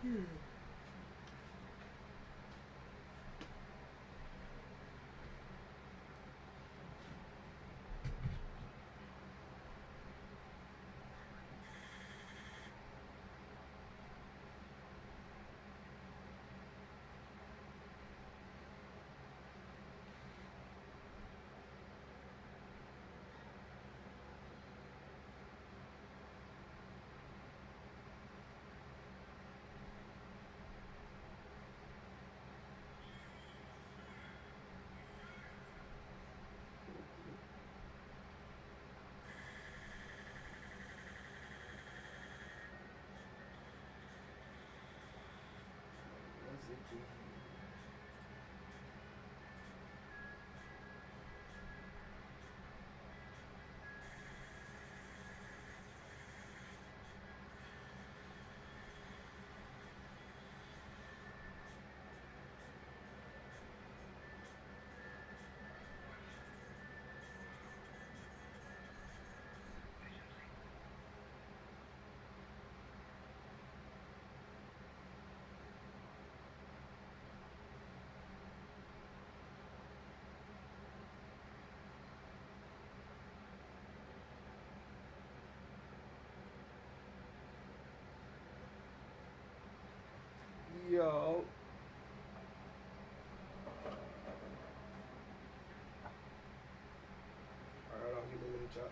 Hmm. Was a dream. Yo. Alright, hold on, give me a minute, chop.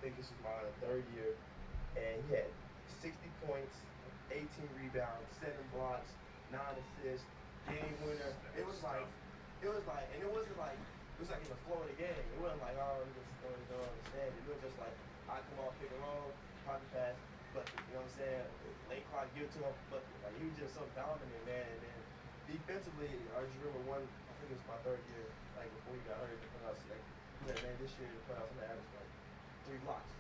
think this was my third year, and he had 60 points, 18 rebounds, 7 blocks, 9 assists, game winner. And it wasn't like it was like in the flow of the game. It wasn't like, oh, he just don't understand it. It was just like I come off pick and roll, pocket pass, bucket. You know what I'm saying? Late clock, give it to him, bucket. Like he was just so dominant, man. And then defensively, I just remember I think it was my third year, like before he got hurt in the playoffs. Like he was like, man, this year in the playoffs, I'm gonna average like 3 blocks.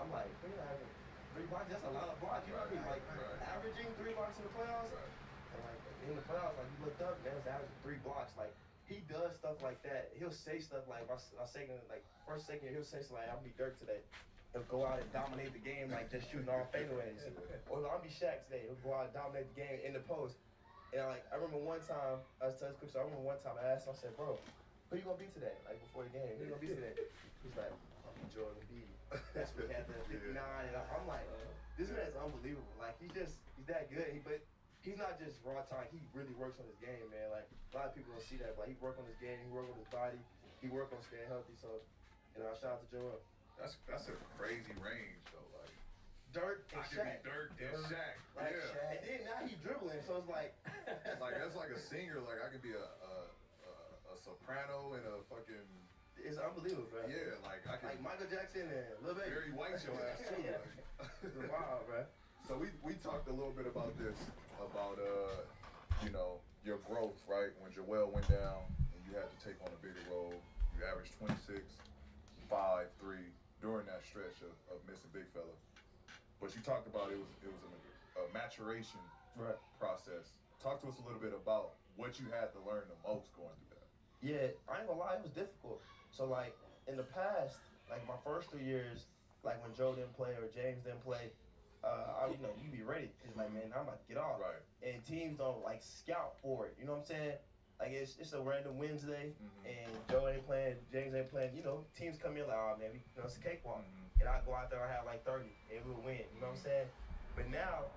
I'm like, we're having 3 blocks. That's a lot of blocks. You know what I mean? Like averaging 3 blocks in the playoffs. And like in the playoffs, like you looked up, man, it's averaging 3 blocks. Like he does stuff like that. He'll say stuff like my second, like first second year, he'll say stuff like, "I'll be Dirk today." He'll go out and dominate the game, like just shooting all fadeaways. Or I'll be Shaq today. He'll go out and dominate the game in the post. And like I remember one time, I was telling quick. So I remember one time I asked him, I said, "Bro, who you gonna be today?" Like before the game, who you gonna be today? He's like, "I'll be Jordan B." That's what he had the 59, and I'm like, this man's unbelievable. Like he's that good. But he's not just raw talent. He really works on his game, man. Like a lot of people don't see that, but he work on his game. He work on his body. He work on staying healthy. So, shout out to Joel. That's a crazy range though. Like Dirk and I could Shaq. be Dirk and Shaq. Like, Yeah. and then now he dribbling, so it's like That's like a singer. Like I could be a soprano and a fucking it's unbelievable, bro. yeah. Like I could Like Michael Jackson and Lil Baby. Barry White your ass too. Like. It's wild, bro. So we talked a little bit about this about your growth, right? When Joel went down and you had to take on a bigger role, you averaged 26, 5, 3 during that stretch of missing big fella. But you talked about it was a maturation process. Talk to us a little bit about what you had to learn the most going through that. Yeah, I ain't gonna lie, it was difficult. So like in the past, like my first 3 years, like when Joe didn't play or James didn't play, you be ready because like man, I'm about to get off. Right. And teams don't like scout for it. You know what I'm saying? Like it's a random Wednesday, and Joe ain't playing, James ain't playing. Teams come in like, oh man, it's a cakewalk, and I go out there and have like 30, and we'll win. You know what I'm saying? But now,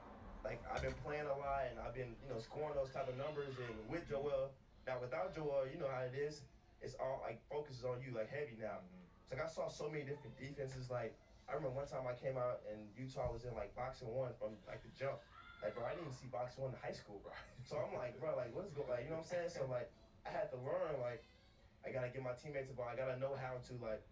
like I've been playing a lot, and I've been scoring those type of numbers, and with Joel. Now without Joel, you know how it is. It's all like focuses on you like heavy now. So like I saw so many different defenses. Like I remember one time I came out and Utah was in like boxing one from like the jump. Like bro, I didn't even see boxing one in high school. So I'm like, bro, like what's going? Like you know what I'm saying? So like I had to learn. Like I gotta get my teammates involved. I gotta know how to like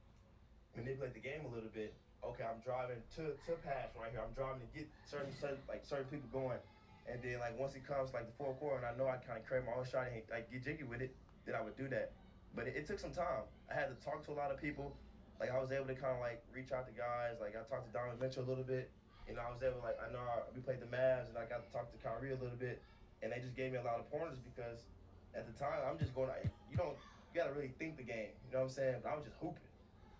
manipulate the game a little bit. Okay, I'm driving to pass right here. I'm driving to get certain people going. And then like once it comes like the fourth quarter and I know I kind of create my own shot and like get jiggy with it, then I would do that. But it took some time. I had to talk to a lot of people. Like I was able to kind of like reach out to guys. Like I talked to Donovan Mitchell a little bit. I was able like we played the Mavs and I got to talk to Kyrie a little bit, and they just gave me a lot of pointers because at the time I'm just going like you gotta really think the game. You know what I'm saying? But I was just hooping.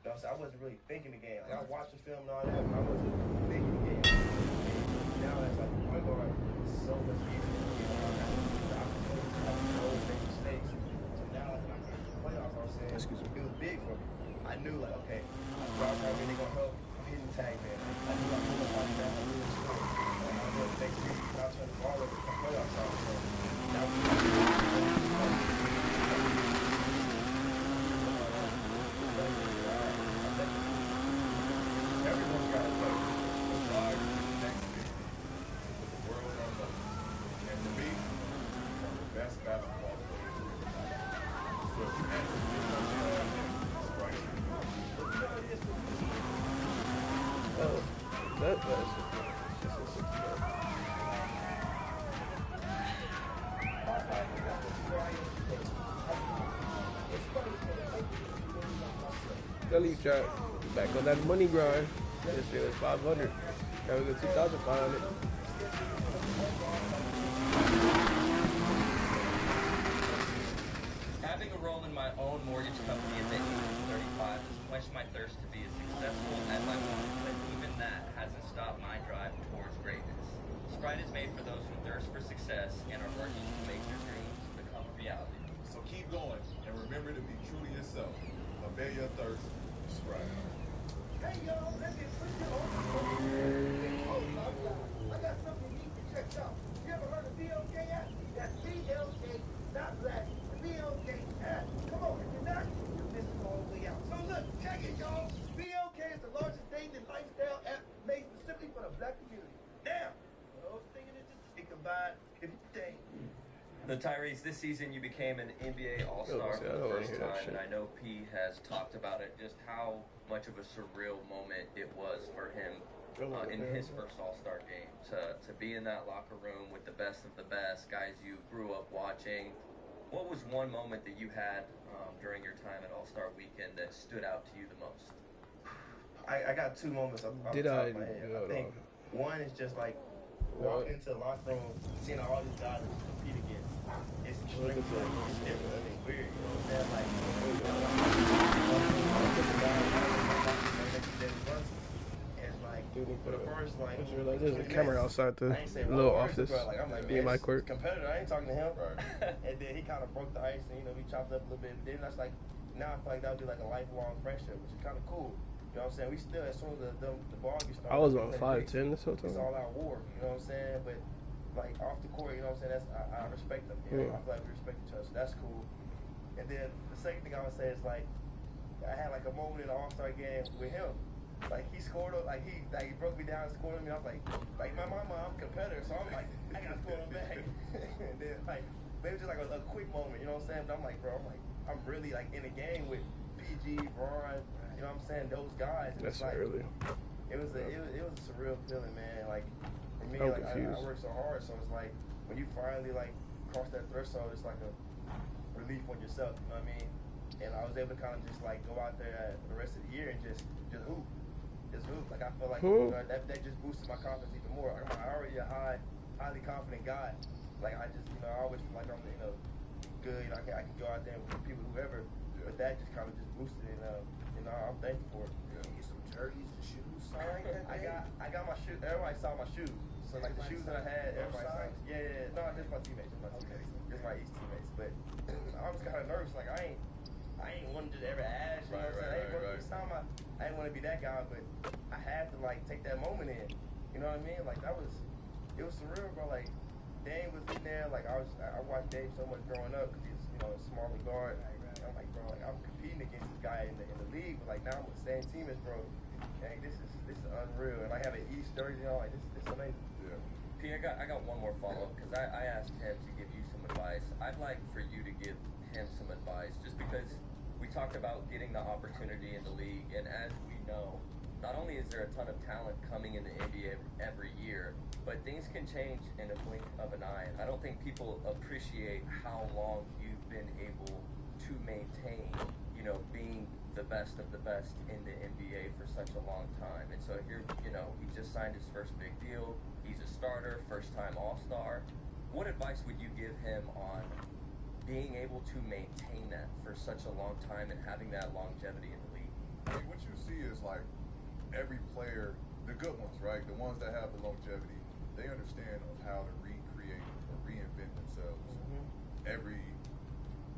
You know what I'm saying? I wasn't really thinking the game. Like I watched the film and all that, but I wasn't thinking the game. And now as like a point guard, it's so much easier to get around that. The opportunity to have no make mistakes. So now like when I came to the playoffs, I was saying it was big for me. I knew like, okay, guys are really gonna help. I'm hitting the tag, man. I knew I put my body down, I really scored. And I know it makes me not turn the ball over the playoffs out. So that was everyone's got to play. The stars is the next big thing. With the world on low. And to me, one of the best basketball players of all time. So if you had to pick one Sprite. Gully trap. Back on that money grind. This year was 500. Now we got 2,500. Having a role in my own mortgage company at the age of 35 has quenched my thirst to be as successful as I want, but even that hasn't stopped my drive towards greatness. Sprite is made for those who thirst for success and are working to make their dreams become a reality. So keep going and remember to be true to yourself. Obey your thirst. Sprite. Hey y'all, let me put you on. I got something you need to check out. You ever heard of BLK app? That's BLK, not black. BLK app. Come on, if you're not, you're missing all the way out. So look, check it, y'all. BLK is the largest dating community. Now, those thinking it's just it can buy everything. The Tyrese, this season you became an NBA All-Star for the first time, and I know P has talked about it, just how much of a surreal moment it was for him in his first All-Star game. To be in that locker room with the best of the best, guys you grew up watching. What was one moment that you had during your time at All-Star Weekend that stood out to you the most? I got two moments off the top of my head. I think one is just like walking into the locker room, seeing all these guys that you compete against. It's extremely it's different. It's weird, you know what I'm saying? Like, it's like for the first like. There's a camera outside the little office. Like, I'm like, man, my court. Competitor. I ain't talking to him. Right. And then he kind of broke the ice, and we chopped up a little bit. But then that's like, now I feel like that would be like a lifelong friendship, which is kind of cool. You know what I'm saying? We still, as soon as the ball gets started. I was on 5'10" this whole time. It's all out war. You know what I'm saying? But like off the court, you know what I'm saying? I respect them. You know? I feel like we respect each other. So that's cool. And then the second thing I would say is like I had like a moment in the All-Star game with him. Like he scored, like he broke me down and scored me. I was like my mama, I'm a competitor, so I'm like I gotta score him back. And then like maybe just like a quick moment, you know what I'm saying? But I'm like, bro, I'm really like in the game with PG, Braun. You know what I'm saying? Those guys. And that's like, early. It was a surreal feeling, man. Like for me, like I work so hard, so it's like when you finally like cross that threshold, it's like a relief on yourself. You know what I mean? And I was able to kind of just like go out there the rest of the year and just hoop. Like I feel like that just boosted my confidence even more. I'm already a highly confident guy. Like I just I always feel like I'm good. I can go out there with people, whoever. But that just kind of just boosted it. I'm thankful for it. Yeah. You get some jerseys and shoes signed. I got my shoes. Everybody saw my shoes. So like the shoes that I had, everybody signed. Yeah. No, just my teammates. Just my East teammates. But I was kind of nervous. Like I ain't wanted to ever ask. You know what I'm saying? I didn't want to be that guy, but I had to like take that moment in. You know what I mean? Like it was surreal, bro. Like Dame was in there. Like I watched Dame so much growing up because he's a smaller guard. I'm like, bro, like I'm competing against this guy in the league, but like now I'm with the same team as bro. Dang, this is unreal. And I have an East jersey on. Like this is amazing. Yeah. P, I got one more follow up because I asked him to give you some advice. I'd like for you to give him some advice, just because we talked about getting the opportunity in the league, and as we know, not only is there a ton of talent coming in the NBA every year, but things can change in a blink of an eye. And I don't think people appreciate how long you've been able to maintain, being the best of the best in the NBA for such a long time. And so here, he just signed his first big deal. He's a starter, first-time All-Star. What advice would you give him on being able to maintain that for such a long time and having that longevity in the league? I mean, what you see is like every player, the good ones, right? The ones that have the longevity, they understand of how to recreate or reinvent themselves every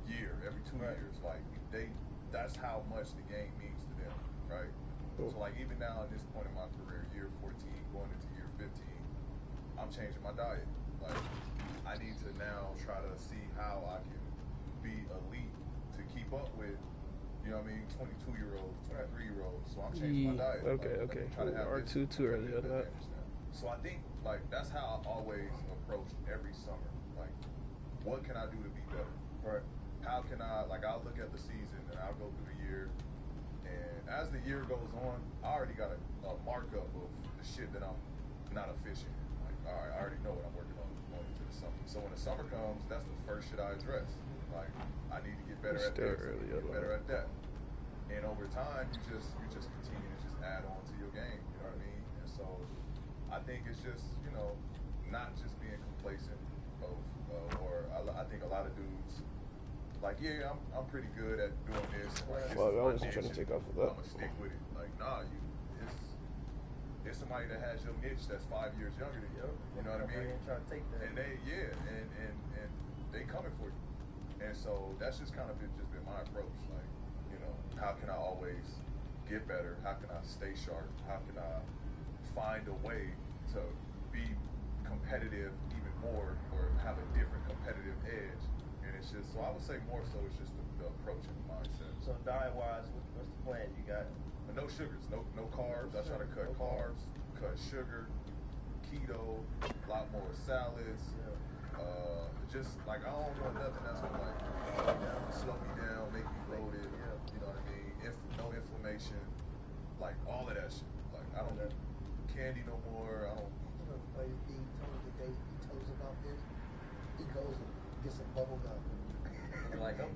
year, every 2 years. Like that's how much the game means to them, right? So like even now at this point in my career, year 14, going into year 15, I'm changing my diet. Like I need to now try to see how I can be elite to keep up with, 22-year-olds, 23-year-olds. So I'm changing my diet. Okay. R2 too early on that. So I think like that's how I always approach every summer. Like, what can I do to be better? Right. How can I'll look at the season and I'll go through the year, and as the year goes on, I already got a markup of the shit that I'm not efficient in. Like, all right, I already know what I'm working on going into the summer. So when the summer comes, that's the first shit I address. Like, I need to get better at this, get better at that. And over time, you just continue to just add on to your game. You know what I mean? And so I think it's just not just being complacent I think a lot of dudes. Like, yeah, I'm pretty good at doing this. Like, I was trying to take off of that. I'm gonna stick with it. Like, nah, it's somebody that has your niche that's 5 years younger than you. You know what I mean? Trying to take that. And and they coming for you. And so that's just kind of been my approach. Like, how can I always get better? How can I stay sharp? How can I find a way to be competitive even more, or have a different competitive edge? And it's just, so I would say more so it's just the approach and the mindset. So diet-wise, what's the plan? You got no sugars, no carbs. I try to cut carbs, cut sugar, keto, a lot more salads. Just like I don't want nothing that's gonna like slow me down, make me bloated. You know what I mean? No inflammation, like all of that shit. Like I don't eat candy no more. I don't. You know, the funny thing he told us about this. He goes and gets some bubble gum. Like, And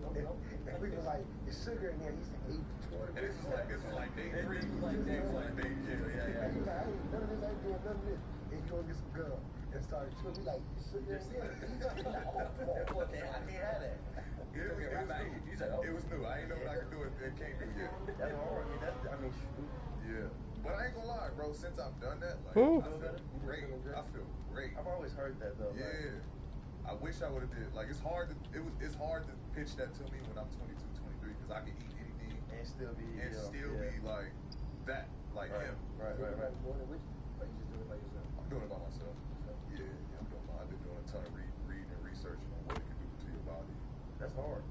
we were like, there's sugar in there. He said, eat 20. And this is like day 3. This is like day one. Yeah. And he's like, I ain't none of this, I ain't doing none of this. And he go and get some gum. And started chewing. We like, sugar in there. Okay, I can't have that. It was new. I ain't know what I could do. It can't do yet. That's hard. I mean, shoot. Yeah. But I ain't gonna lie, bro. Since I've done that, like, Ooh. I feel great. I feel great. I've always heard that though. Yeah. I wish I would have did. Like, it's hard to pitch that to me when I'm 22, 23, because I can eat anything And still be, and still be like that, like him. Right. Or you just do it by yourself? I'm doing it by myself. Yeah, I've been doing a ton of reading and researching on what it can do to your body. That's hard.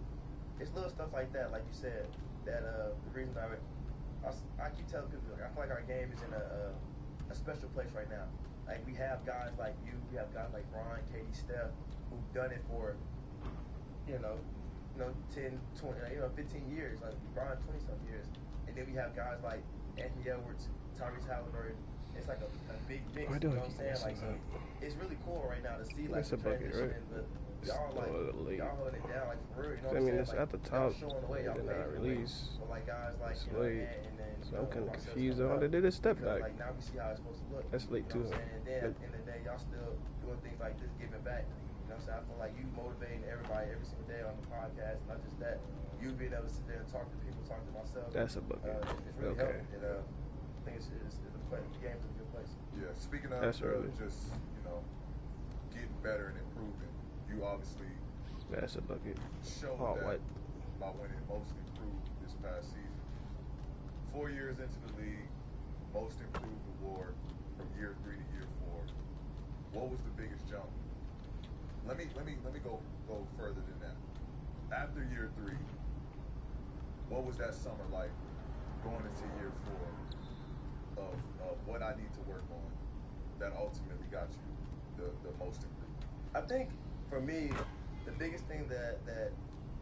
It's little stuff like that, like you said, that the reason I keep telling people, like, I feel like our game is in a special place right now. Like we have guys like you, we have guys like Brian, Katie, Steph, who've done it for, 10, 20, 15 years. Like Brian, 20-something years, and then we have guys like Anthony Edwards, Tyrese Halliburton. It's like a big mix. You know what I'm saying? Like, so it's really cool right now to see like That's the a bucket, transition, right? but y'all like y'all holding it down like for real. You know what I mean, I'm it's saying? at the Like, top. y'all showing the way. Y'all They did paving not the way. release. But like guys like It's you know, late. and then So I'm kind of myself confused coming on up, they did a step because, back. Like now we see how it's supposed to look. That's late You know too. what I'm saying? And then at the end of the day, y'all still doing things like this, giving back. You know what I'm saying? I feel like you motivating everybody every single day on the podcast. Not just that, you being able to sit there and talk to people, talk to myself. That's a bucket. It's really Okay. helping. And I think it's the game's in a good place. Yeah. Speaking of That's early. just getting better and improving, you obviously That's a bucket. showed Oh, that what? by winning most improved this past season. 4 years into the league, most improved award from year 3 to year 4. What was the biggest jump? Let me go further than that. After year 3, what was that summer like going into year 4 of what I need to work on that ultimately got you the most improved? I think for me, the biggest thing that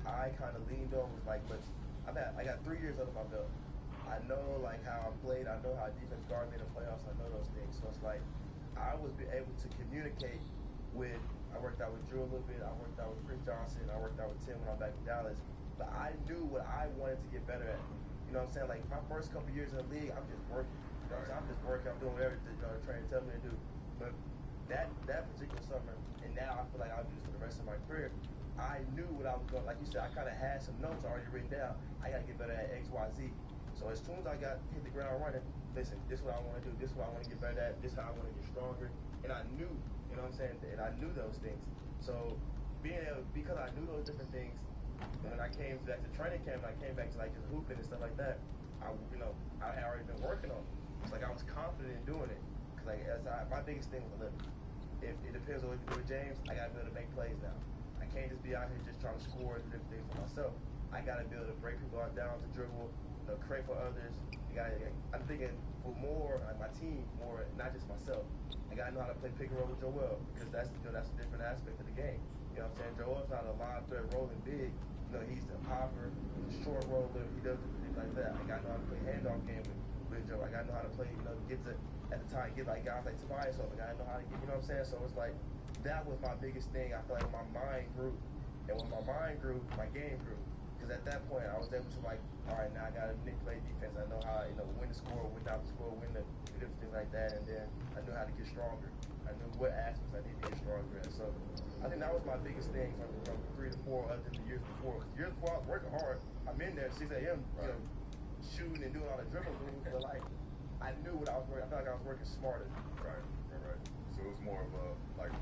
I kind of leaned on was like, look, I got 3 years under my belt. I know like how I played. I know how defense guard me in the playoffs. I know those things. So it's like I was able to communicate with. I worked out with Drew a little bit. I worked out with Chris Johnson. I worked out with Tim when I'm back in Dallas. But I knew what I wanted to get better at. You know what I'm saying? Like my first couple years in the league, I'm just working. You know what I'm saying? I'm just working. I'm doing whatever the trainer tells me to do. But that particular summer, and now I feel like I'll do this for the rest of my career. I knew what I was going. Like you said, I kind of had some notes already written down. I got to get better at X, Y, Z. So as soon as I hit the ground running, listen, this is what I want to do. This is what I want to get better at. This is how I want to get stronger. And I knew, you know what I'm saying? And I knew those things. So because I knew those different things, when I came back to training camp, and I came back to like just hooping and stuff like that, I had already been working on it. It's like I was confident in doing it. Cause like my biggest thing was, look, if it depends on what you do with James, I gotta be able to make plays now. I can't just be out here just trying to score and do different things for myself. I gotta be able to break people down to dribble, create for others. I'm thinking for more, like my team, more, not just myself. I gotta know how to play pick and roll with Joel, because that's a different aspect of the game. You know what I'm saying? Joel's not a live threat rolling big. He's the popper, he's a short roller, he does things like that. I gotta know how to play handoff game with Joe. I gotta know how to play, at the time, get like guys like Tobias off. I gotta know how to get, you know what I'm saying? So it's like, that was my biggest thing. I feel like my mind grew. And when my mind grew, my game grew. Because at that point, I was able to like, all right, now I got to manipulate defense. I know how, when to score, when not to score, when to do different things like that. And then I knew how to get stronger. I knew what aspects I needed to get stronger in. So I think that was my biggest thing from 3 to 4 other than the years before. Years before, I was working hard. I'm in there at 6 a.m., shooting and doing all the dribble moves. But like, I knew what I was working. I felt like I was working smarter. Right. So it was more of a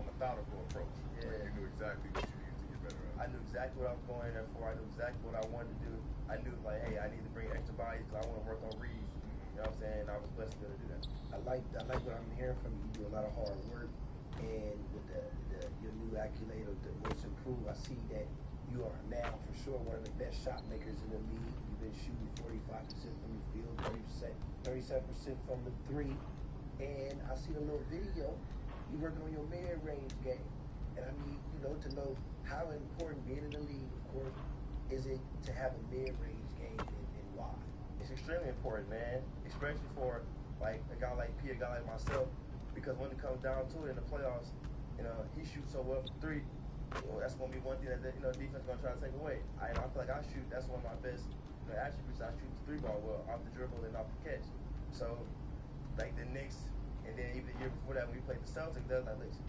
methodical approach. Yeah. Like you knew exactly what you needed to get better at. I knew exactly what I was going in there for. I knew exactly what I wanted to do. I knew, like, hey, I need to bring extra bodies because I want to work on reads. You know what I'm saying? I was blessed to be able to do that. I like what I'm hearing from you. You do a lot of hard work, and with your new accolade of the most improved, I see that you are now for sure one of the best shot makers in the league. You've been shooting 45% from the field, 37% from the 3, and I seen a little video. You working on your mid-range game, and I need to know how important being in the league, of course, is it to have a mid-range game and why. It's extremely important, man, especially for like a guy like P, a guy like myself, because when it comes down to it in the playoffs, he shoots so well from three. That's gonna be one thing that defense is gonna try to take away. I feel like that's one of my best attributes. I shoot the three ball well, off the dribble and off the catch. So like the Knicks, and then even the year before that when we played the Celtics, they're like, listen,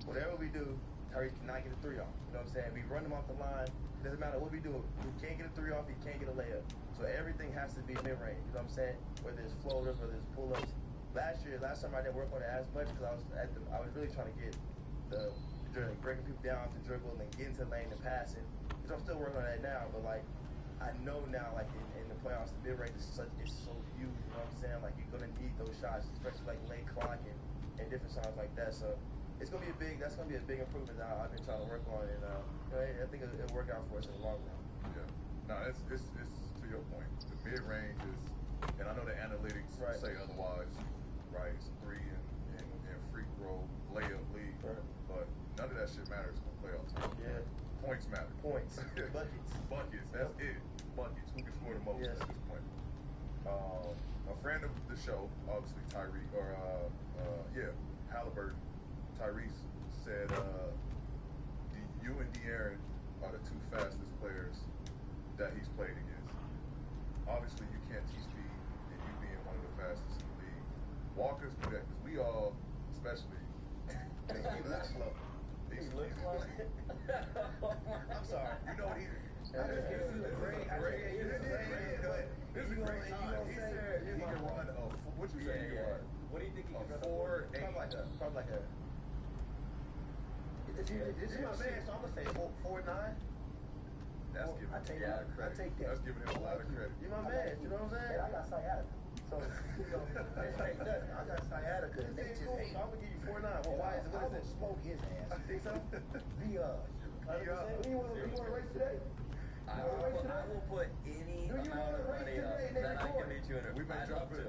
whatever we do, Tyrese cannot get a three off. You know what I'm saying? We run him off the line. It doesn't matter what we do. He can't get a three off. He can't get a layup. So everything has to be mid-range. You know what I'm saying? Whether it's floaters, whether it's pull-ups. Last time I didn't work on it as much because I was really trying to get the breaking people down to dribble and then get into the lane and passing. Which I'm still working on that now, but like I know now, like in the playoffs, the mid-range is so huge. You know what I'm saying? Like you're gonna need those shots, especially like late clock and different shots like that. So it's gonna be that's gonna be a big improvement that I've been trying to work on, and I think it'll work out for us in the long run. Yeah. No, it's to your point. The mid range is, and I know the analytics say otherwise, right? It's a three and free throw layup league, but none of that shit matters in the playoffs. Yeah. Points matter. Points. Buckets. That's it. Buckets. Who can score the most at this point? A friend of the show, obviously Tyreek, Halliburton. Tyrese said, you and De'Aaron are the two fastest players that he's played against. Obviously, you can't teach speed, and you being one of the fastest in the league. Walker's do that because we all, especially, he looks slow. He looks slow. I'm sorry. You know he. This is a great time. He said he can run a. What you say? He can run. What do you think he can run? 4.8. Probably like a. This is my man, so I'm gonna say 4.9. That's giving I take that. That's giving him a lot of credit. You're my man, you know what I'm saying? And I got sciatica. So, ain't nothing. I got sciatica. I'm gonna give you 4.9. Well, why is it? What is it? Smoke his ass. You think so? You want to race today? I will put any amount of money up that I can beat you in it. We may drop it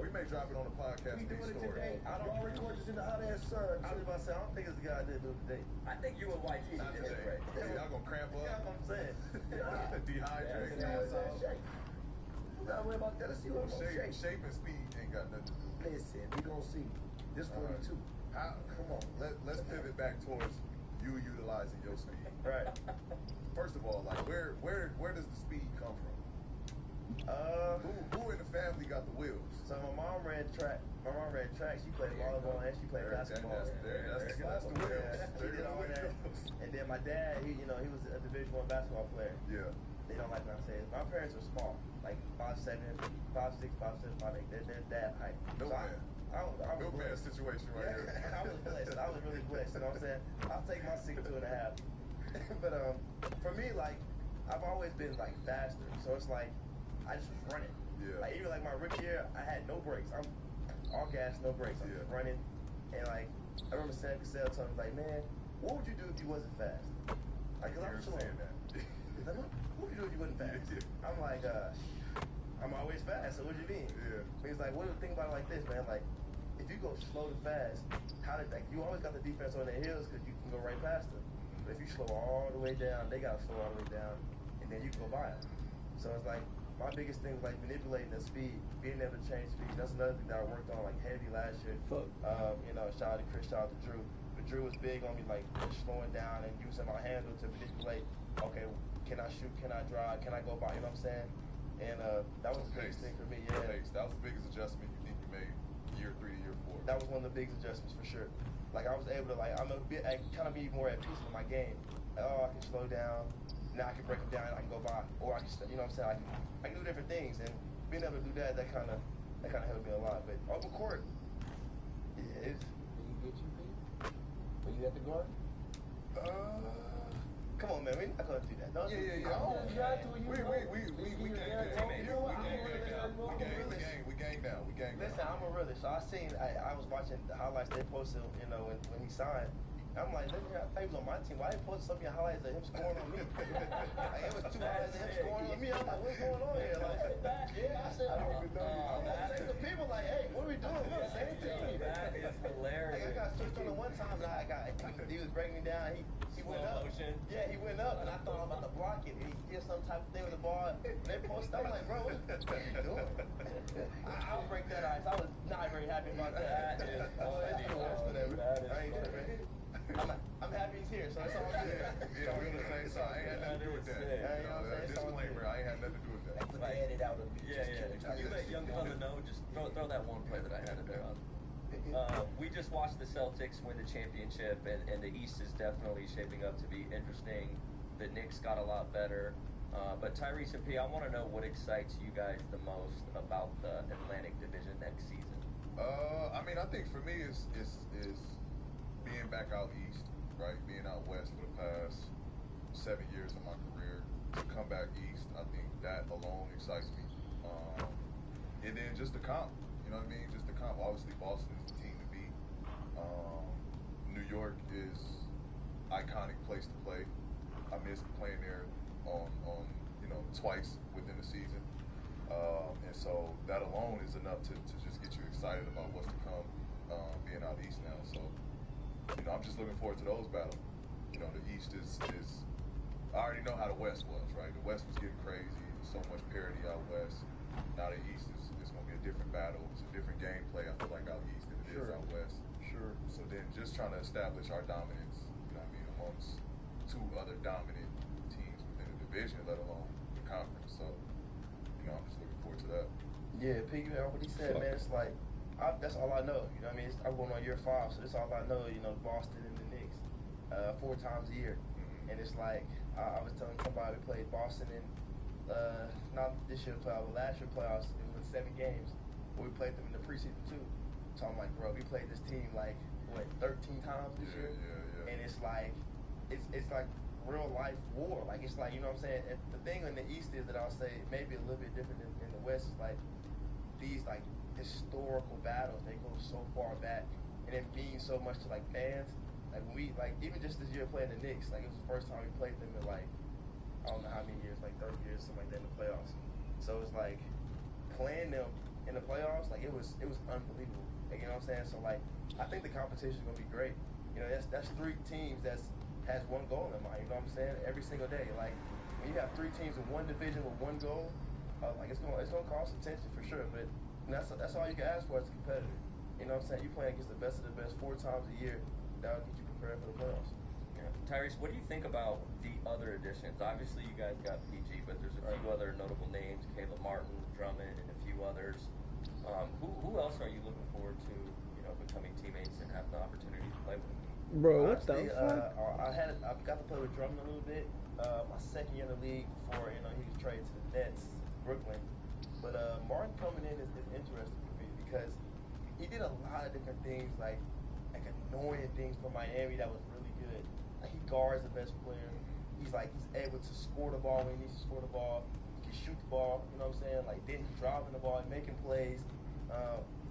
on the podcast. We doing it story. today. I don't record this in the hot ass sun. I was about to say, I don't think it's the guy that did it today. I think you and YT Not did it today. right. Y'all gonna cramp up? That's what I'm saying. Dehydrate. You gotta worry about that. Let's see what I'm gonna shake. Shape and speed ain't got nothing to do. Listen, we gonna see. This 42. Come on. Let's pivot back towards you utilizing your speed. Right. First of all, like where does the speed come from? Who in the family got the wheels? So my mom ran track. She played volleyball and she played basketball. That's the wheels. She did all that. And then my dad, he was a Division I basketball player. Yeah. They don't like when I say it. My parents are small, like 5'7", 5'6", 5'7", 5'8". They're that height. Milkman situation right here. I was blessed. I was really blessed. You know what I'm saying? I'll take my 6'2.5". But for me, like I've always been like faster, so it's like I just was running. Yeah. Like even like my rookie year, I had no brakes. I'm all gas, no brakes. I'm just running, and like I remember Sam Cassell telling me like, man, what would you do if you wasn't fast? Like, cause I'm saying that. He's like, what would you do if you wasn't fast? I'm like, I'm always fast. So what do you mean? Yeah. He's like, think about it like this, man. Like, if you go slow to fast, you always got the defense on their heels because you can go right past them. But if you slow all the way down, they gotta slow all the way down, and then you can go by them. So it's like my biggest thing was like manipulating the speed, being able to change speed. That's another thing that I worked on like heavy last year. Shout out to Chris, shout out to Drew. But Drew was big on me like slowing down and using my handle to manipulate. Okay, can I shoot? Can I drive? Can I go by? You know what I'm saying? And that was the biggest thing for me. Yeah. That was the biggest adjustment you think you made year 3 to year 4. That was one of the biggest adjustments for sure. Like I was able to kind of be more at peace with my game. Like, I can slow down. Now I can break it down. I can go by, or I can, you know what I'm saying? I can do different things, and being able to do that kind of helped me a lot. But open court, yeah, it's. Did he get you, Pete? Were you at the guard? Come on, man. We're not gonna do that. Don't Yeah. We gang down. Listen, I'm a realist. So I was watching the highlights they posted, when he signed. I'm like, look, I thought he was on my team. Why they post some of your highlights of him scoring on me? Like, it was 2 highlights of him scoring on me. I'm like, what's going on here? Like, yeah, I said, I don't even know. I'm like, the people like, hey, what are we doing? We're on the same team. That is hilarious. Like, I got switched on the one time, and he was breaking me down. He went up. Motion. Yeah, he went up, and I thought I was about to block it. And he did some type of thing with the ball. And they posted. I'm like, bro, what are you doing? I'll break that ice. I was not very happy about that. That is Whatever. That is I ain't tripping. I'm happy he's here, so it's all good. Yeah, we're on the same side. I ain't had nothing to do with that. You know what I'm saying? Disclaimer, I ain't had nothing to do with that. Put the edit out of it. Yeah. You let young fella know. Just throw that one play that I had in there on. We just watched the Celtics win the championship, and the East is definitely shaping up to be interesting. The Knicks got a lot better. But Tyrese and P, I want to know what excites you guys the most about the Atlantic Division next season. I mean, I think for me is being back out east, right? Being out west for the past 7 years of my career. To come back east, I think that alone excites me. And then just the comp, you know what I mean? Just the comp. Obviously, Boston is the team to beat. New York is iconic place to play. I missed playing there on twice within the season. And so that alone is enough to just get you excited about what's to come being out east now. So, I'm just looking forward to those battles. The East is I already know how the West was, right? The West was getting crazy. There's so much parity out West. Now the East is going to be a different battle. It's a different gameplay, I feel like, out East than it is out West. Sure. So then just trying to establish our dominance, amongst 2 other dominant teams within the division, let alone the conference. So, I'm just looking forward to that. Yeah, piggyback on what he said, man. It's like, that's all I know. You know what I mean? I'm going on year 5, so that's all I know. Boston and the Knicks, 4 times a year. And it's like, I was telling somebody we played Boston in, not this year playoffs, but last year playoffs, it was 7 games. But we played them in the preseason too. So I'm like, bro, we played this team like, 13 times this year? Yeah. And it's like, it's like real life war. Like, it's like, you know what I'm saying? And the thing in the East is that I'll say maybe a little bit different than in the West is like, these like historical battles, they go so far back. And it means so much to like fans. Like even just this year playing the Knicks, like it was the first time we played them in like, I don't know how many years, like 30 years, something like that in the playoffs. So it's like playing them in the playoffs, like it was unbelievable. Like, you know what I'm saying? So like I think the competition is gonna be great. That's 3 teams has 1 goal in mind. You know what I'm saying? Every single day. Like when you have 3 teams in one division with 1 goal, like it's gonna cause some tension for sure. But that's all you can ask for as a competitor. You know what I'm saying? You playing against the best of the best 4 times a year. That'll get you prepared for the playoffs. Yeah. Tyrese, what do you think about the other additions? Obviously, you guys got PG, but there's a few other notable names: Caleb Martin, Drummond, and a few others. Who else are you looking forward to, becoming teammates and having the opportunity to play with? Bro, what Honestly, the fuck? I got to play with Drummond a little bit. My second year in the league before he was traded to the Nets, Brooklyn. But Martin coming in is interesting for me because he did a lot of different things, like annoying things for Miami that was really good. Like he guards the best player. He's able to score the ball when he needs to score the ball. He can shoot the ball. You know what I'm saying? Like then he's driving the ball, making plays.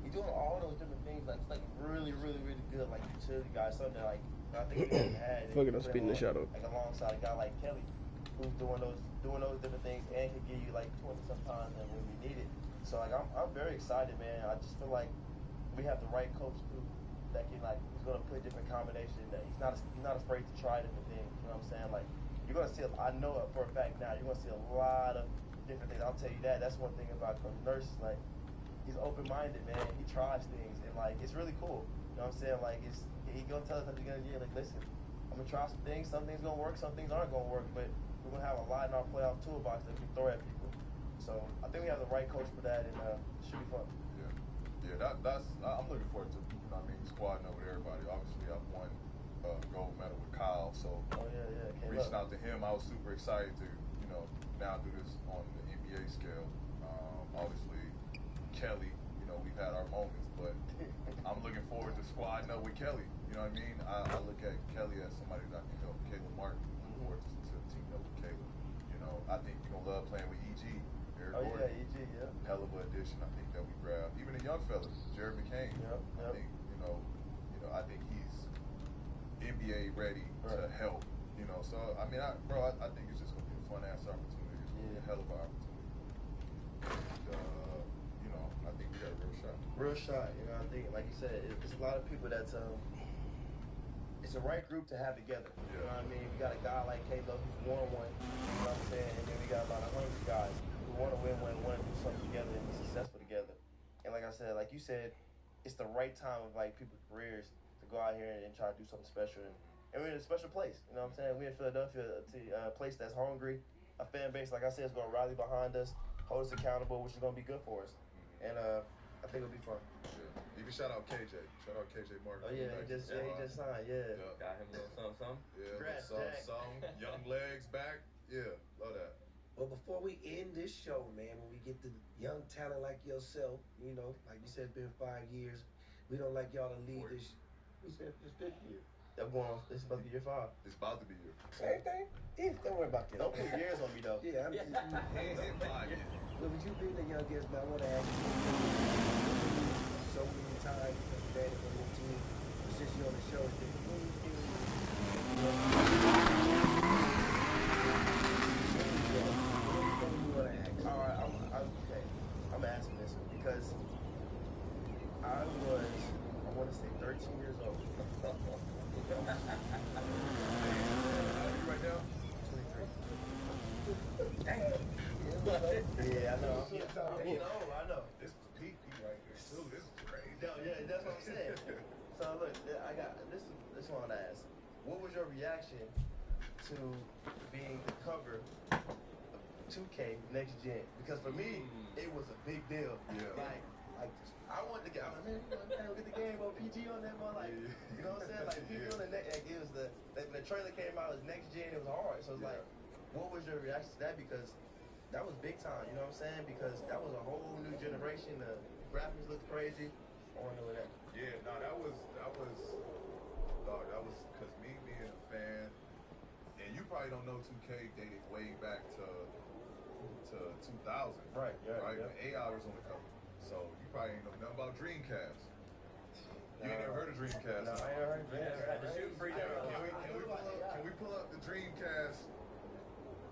He's doing all those different things. Like it's like really, really, really good. Like utility guy, something that, like I think we had. Fucking I'm spitting the shadow. Like alongside a guy like Kelly, who's doing those different things and can give you like 20 sometimes when we need it. So like I'm very excited, man. I just feel like we have the right coach too. That can he's gonna put different combinations. That he's not afraid to try different things. You know what I'm saying? Like you're gonna see. I know it for a fact now. You're gonna see a lot of different things. I'll tell you that. That's one thing about Coach Nurse. Like he's open-minded, man. He tries things, and like it's really cool. You know what I'm saying? Like he gonna tell us at the beginning of the year, like listen, I'm gonna try some things. Some things gonna work. Some things aren't gonna work. But we're gonna have a lot in our playoff toolbox that we can throw at people. So I think we have the right coach for that, and it should be fun. Yeah. I'm looking forward to. Squadding up with everybody. Obviously, I've won gold medal with Kyle, so reaching out to him, I was super excited to now do this on the NBA scale. Obviously, Kelly, we've had our moments, but I'm looking forward to squadding up with Kelly. You know what I mean? I look at Kelly as somebody that can help Caleb Martin. Looking forward to teaming up with Caleb. I think you're gonna love playing with EG. Gordon. Yeah, EG, yeah. Hell of an addition, I think, that we grabbed. Even the young fellas, Jared McCain. Yep. I think, I think he's NBA ready to help. You know, so I mean, I think it's just gonna be a fun ass opportunity. It's gonna be a hell of an opportunity. And, you know, I think we got a real shot. Real shot. You know, I think, like you said, it's a lot of people that's it's a right group to have together. You know what I mean? We got a guy like Caleb who's one-on-one. You know what I'm saying? And then we got a lot of hungry guys who want to win, want to do something together and be successful together. And like I said, like you said, it's the right time of like people's careers to go out here and try to do something special. And we're in a special place. You know what I'm saying? We're in Philadelphia, a place that's hungry, a fan base, like I said, is going to rally behind us, hold us accountable, which is going to be good for us. And I think it'll be fun. Yeah. Even shout out KJ. Shout out KJ Martin. Oh yeah, he just signed. Yeah. Got him a little something. Yeah. Congrats, some young legs back. Yeah, love that. Well, before we end this show, man, when we get the young talent like yourself, you know, like you said, it's been 5 years. We don't like y'all to leave this. We said it's 5th year. This is about to be year 5. It's about to be year. Same thing. Yeah, don't worry about that. Don't put years on me though. Yeah, I'm just. Hit 5 years. Look, with you being the youngest, man, I want to ask you so many times as a dad on your team, but since you're on the show, is there anything you want to ask? All right, okay. I'm asking this because I want to say 13 years old. How old are you right now? 23. Dang. Yeah, I know. I know. This is peak right here too. This is crazy. No, yeah, that's what I'm saying. So look, I got this one I asked. What was your reaction to being the cover of 2K Next Gen? Because for me, it was a big deal. Yeah. Like I wanted to get. I was like, man, get the game on PG on that one. Like, you know what I'm saying? Like PG on the next. Like, it was the trailer came out. It was Next Gen. It was hard. So it's like, what was your reaction to that? Because that was big time. You know what I'm saying? Because that was a whole new generation. The graphics looked crazy. I want to know that. Yeah, no, that was because me being a fan, and you probably don't know 2K dated way back to 2000. Right. Yeah. Right. Yeah. When AI was on the cover, so you probably ain't know nothing about Dreamcast. You ain't never heard of Dreamcast? No, I ain't heard of Dreamcast. Had to shoot free Can we pull up the Dreamcast?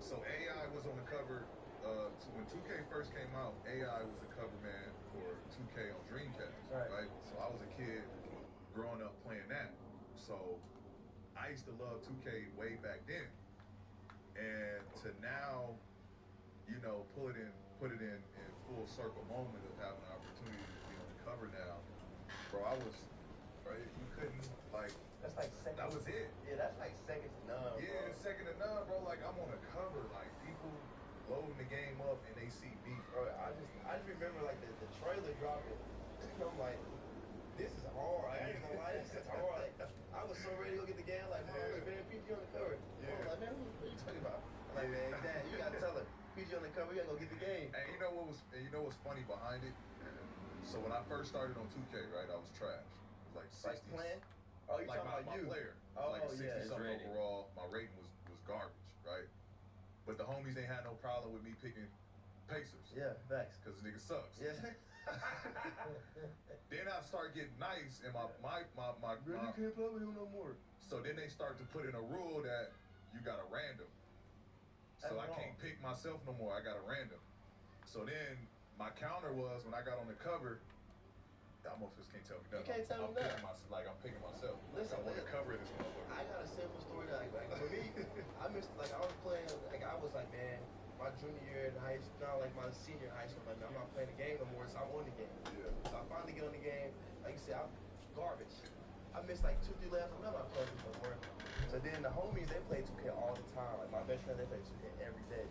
So AI was on the cover. So when 2K first came out, AI was the cover man for 2K on Dreamcast, right? So I was a kid growing up playing that. So I used to love 2K way back then. And to now, you know, put it in full circle moment of having an opportunity to be on the cover now, bro, you couldn't, like, That's like second. that was it. Yeah, that's like second to none. Yeah, bro. second to none, bro. Like, I'm on the cover, like, people loading the game up and they see me. Bro, I just remember like the trailer dropping. I'm like, this is hard. I ain't gonna lie, this is hard. Like, I was so ready to go get the game. Like, man, PG on the cover. Yeah. I was like, man, what are you talking about? I'm like, man, Dad, you gotta tell her PG on the cover. You gotta go get the game. And you know what's funny behind it? So when I first started on 2K, right, I was trash. It was like 60s. Like playing? Oh, you like talking about my you? player. Oh, Like 60 yeah. something rating. overall. My rating was garbage, right? But the homies ain't had no problem with me picking Pacers. Yeah, facts. Cause the nigga sucks. Yeah. Then I start getting nice and my Bro, you can't play with him no more. so then they start to put in a rule that you got a random. So That's I wrong. can't pick myself no more. I got a random. So then my counter was when I got on the cover, I almost just can't tell me nothing. You can't tell me nothing. I'm picking myself. Listen, I'm on the cover of this motherfucker. I got a simple story that like for me, I missed like I was playing like I was like, man, my junior year in high school, now like my senior in high school, like man, I'm not playing the game no more, so I won the game. Yeah. So I finally get on the game. Like you said, I'm garbage. I missed like 2-3 laps. I'm not playing no more. So then the homies, they play 2K all the time. Like my best friend, they play 2K every day.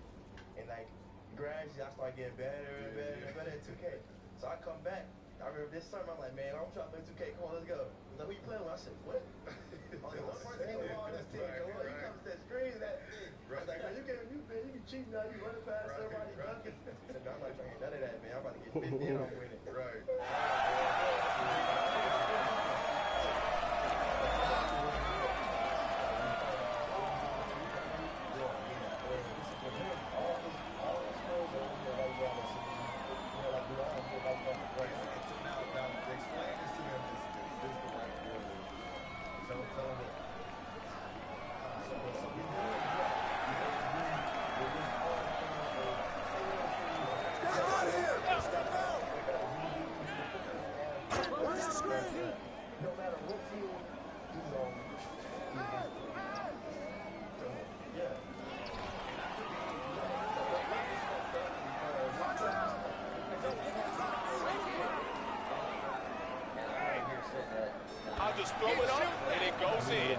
And like gradually, I started getting better and better and better at 2K. So I come back. I remember this summer, I'm like, man, I'm trying to play 2K. Come on, let's go. He's like, who you playing with? I said, what? Only one person came on this team. Come on, you come to that screen, that thing. I was like, man, you can cheat now. You running past everybody, dunking. I said, man, I'm not trying to get none of that, man. I'm about to get 50 and I'm winning. Right. Tell them that. throw it up, and it goes in.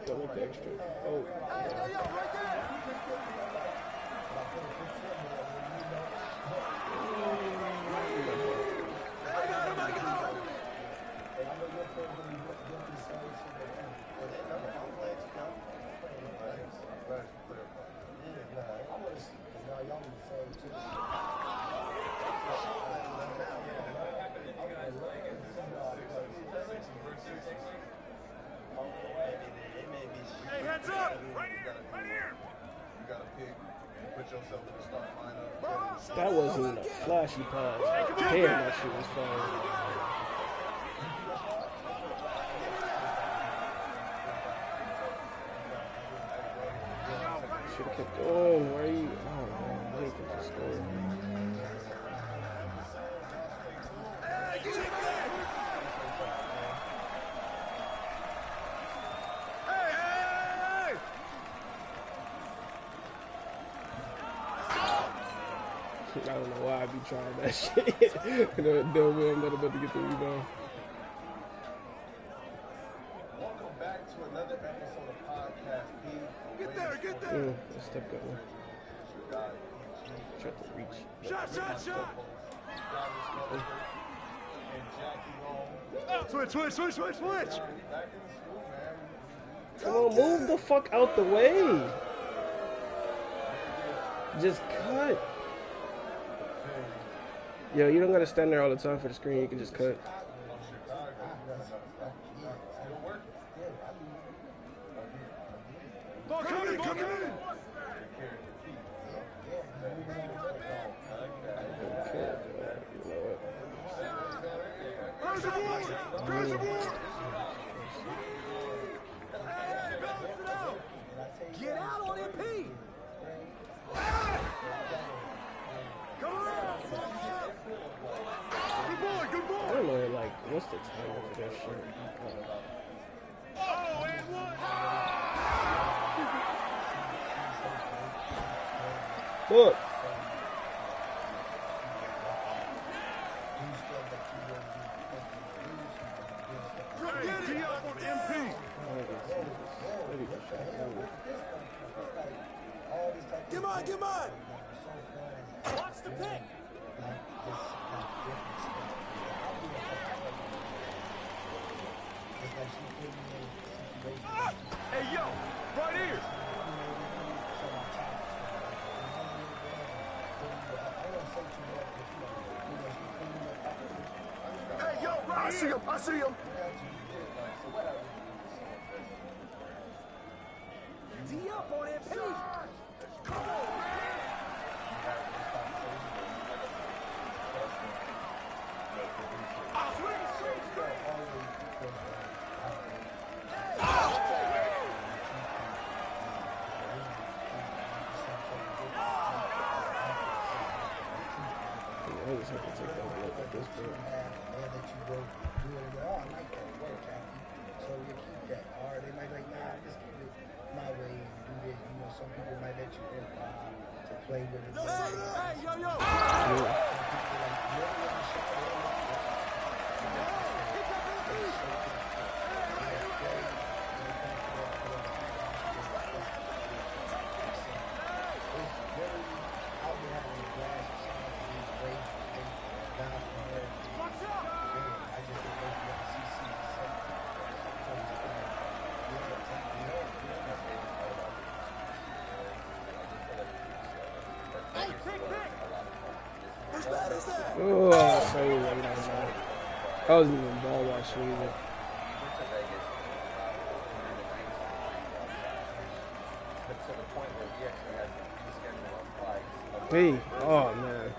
Don't look extra. Oh. Hey, heads up! Right here! Right here! You got to pick and put yourself in the start lineup. That wasn't even a flashy pass. Damn, that shit was fire. Should have kept going. Why are you? Oh man, I didn't get the score. I don't know why I be trying that shit. You know, Delville, I'm not about to get the rebound. Welcome back to another episode of Podcast B. Get there, get there! Let's step going. Try to reach. Shot! And Jackie Long. Switch! Back in the school, man. Come on, move the fuck out the way. Just cut. Yo, you don't gotta stand there all the time for the screen. You can just cut. Ball coming! Okay. You know what? Crash the board! Hey, balance it out! Get out on MP! Come on! Good boy! I don't know, like, what's the time of that shit? Oh, and one! Look! Get up on MP! Come on! Watch the pick! Hey, yo! Right here! Hey, yo! Right here! I see him! D up on MP! Come on, man! I just have to take that look at this point. So you keep that. Or they might be like, nah, just keep it my way and do this. You know, some people might let you in to play with it. Hey, yo! Yeah. Oh, I was so late on that. I wasn't even ball watching either. Hey, oh man.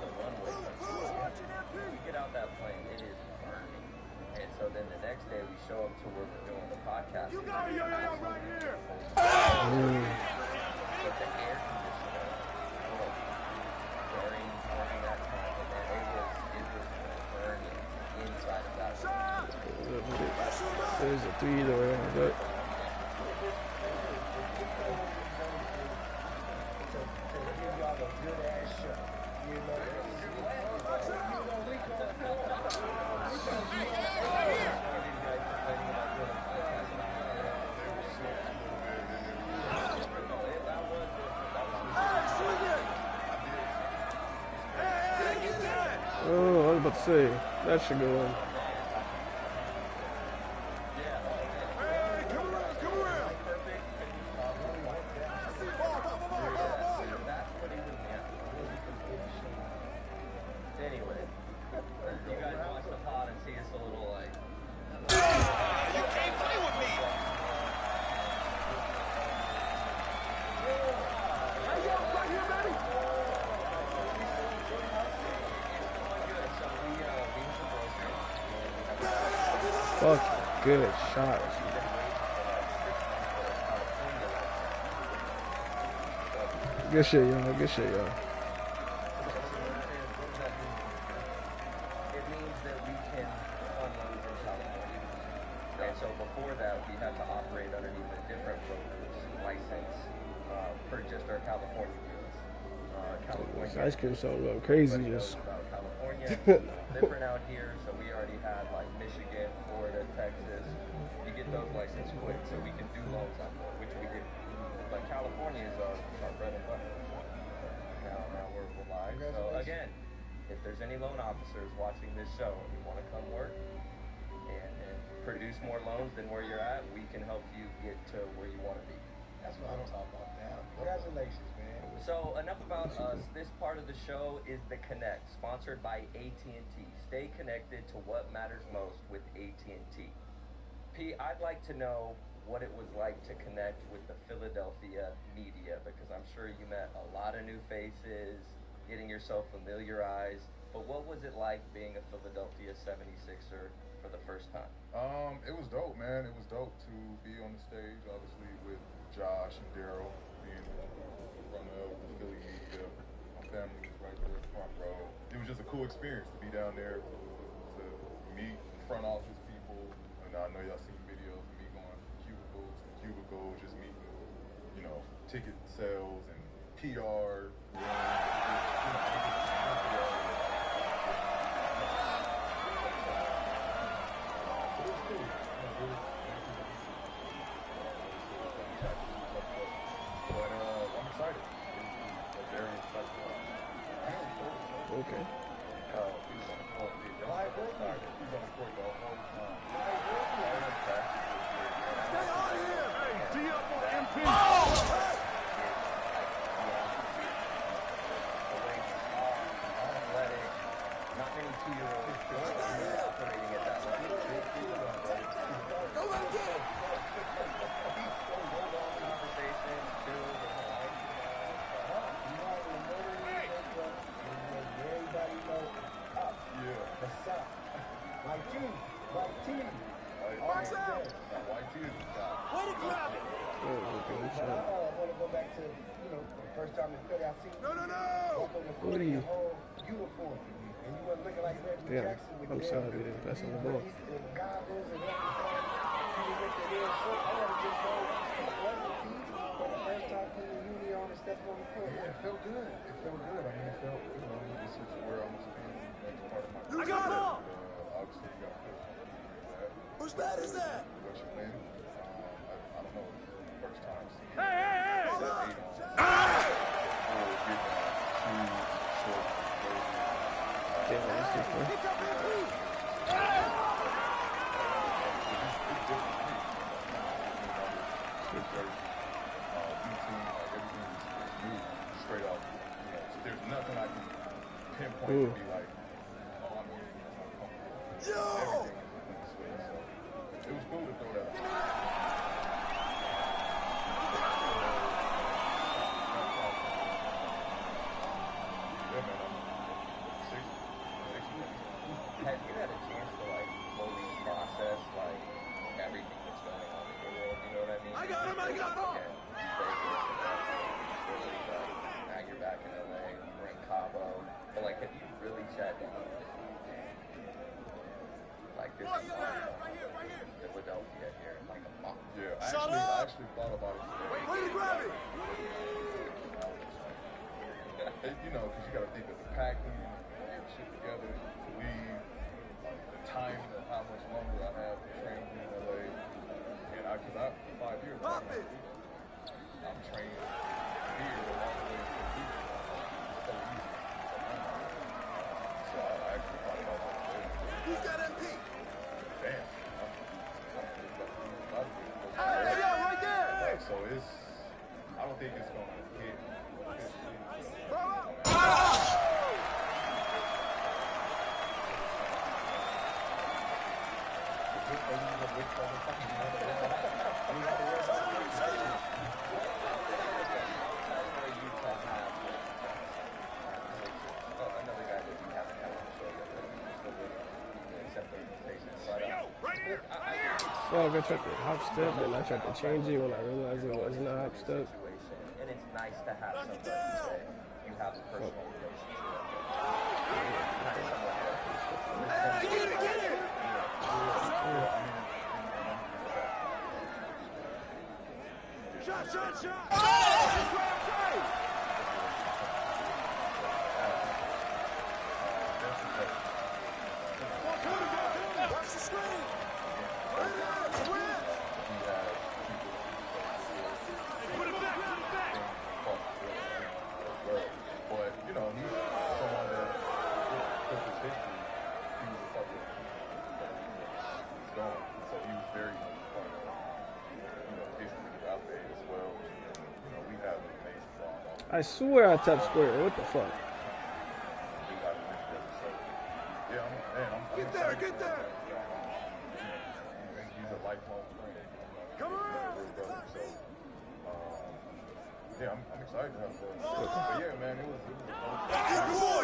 We get out that plane, it is burning. And so then the next day we show up to where we're doing the podcast. You got it, right here. But the air conditioner during that time, and then it was burning inside of that room. There's a 3 there, but oh, I was about to say that should go in. Anyway, you guys watch the pod and see us a little like. You can't play with me. Hey, yo, right here, baby. Fuck, good shot. Good shit, y'all. Good shit, y'all. It means that we can fund loans in California. And so before that, we had to operate underneath a different broker's license for just our California deals. California. Ice cream so crazy. Just California, different out here. So we already had like Michigan, Florida, Texas. You get those licenses quick, so we can do loans out there, which we did. But California is our bread and butter. Now we're live. So again, if there's any loan officers watching this show and you want to come work and produce more loans than where you're at, we can help you get to where you want to be. That's what I'm talking about now. Congratulations, man. So enough about us. This part of the show is The Connect, sponsored by AT&T. Stay connected to what matters most with AT&T. P, I'd like to know what it was like to connect with the Philadelphia media, because I'm sure you met a lot of new faces, getting yourself familiarized. But what was it like being a Philadelphia 76er for the first time? It was dope, man. It was dope to be on the stage, obviously, with Josh and Daryl being in front of the Philly media. My family was right there, front row. It was just a cool experience to be down there, to meet front office people. And I know y'all seen videos of me going cubicles to cubicles, just meeting, ticket sales and PR. But I'm excited. I'm very excited. okay. He's on the court the whole time. Stay on here. Hey, D up on MP. Not many 2-year-olds operating at that level. Go let him get it. Box out. Way to grab it. Oh, okay. I want to go back to, the first time in Philly, I seen No. walk on the court in the whole uniform. And you weren't looking like Reggie Damn, Jackson with I'm sorry, man. That's on the ball. and goggles and everything. You was with the real shit. I want to just go for the first time putting the uni on and stepping on the court. Yeah, it felt good. I mean, it felt, this is where I'm spending the next part of my You career. got ball. Obviously, you got to put that. Whose bat is that? What you think? I don't know. First time seeing Hey. that 8 on. Yeah, that's different. Pick up MP. Straight up, there's nothing I can pinpoint to be like, thought about it. Way to grab it! You know, because you got to think of the packing, get shit together to leave, the time of how much longer I have to train in LA. And because I, 5 years, Pop it! I'm training here all the way to the beach. It's so easy. So I actually thought about that. Who's got MP? Damn. Hey, yo, right there! So I don't think it's going to hit. Throw out! Well, I tried to hop step, and I tried to change it when I realized it wasn't a hop step. And it's nice to have somebody that you have a personal relationship with. Hey, get it! Shot! Watch the screen! Put it back! But, you know, he's someone that took his history. He was a public. He's gone. So he was very much part of, history out there as well. You know, we have an amazing drama. I swear I tapped square. What the fuck? Yeah, I'm Get there! He's a lifelong friend. Come on! So, yeah, I'm excited to have fun. But yeah, man, it was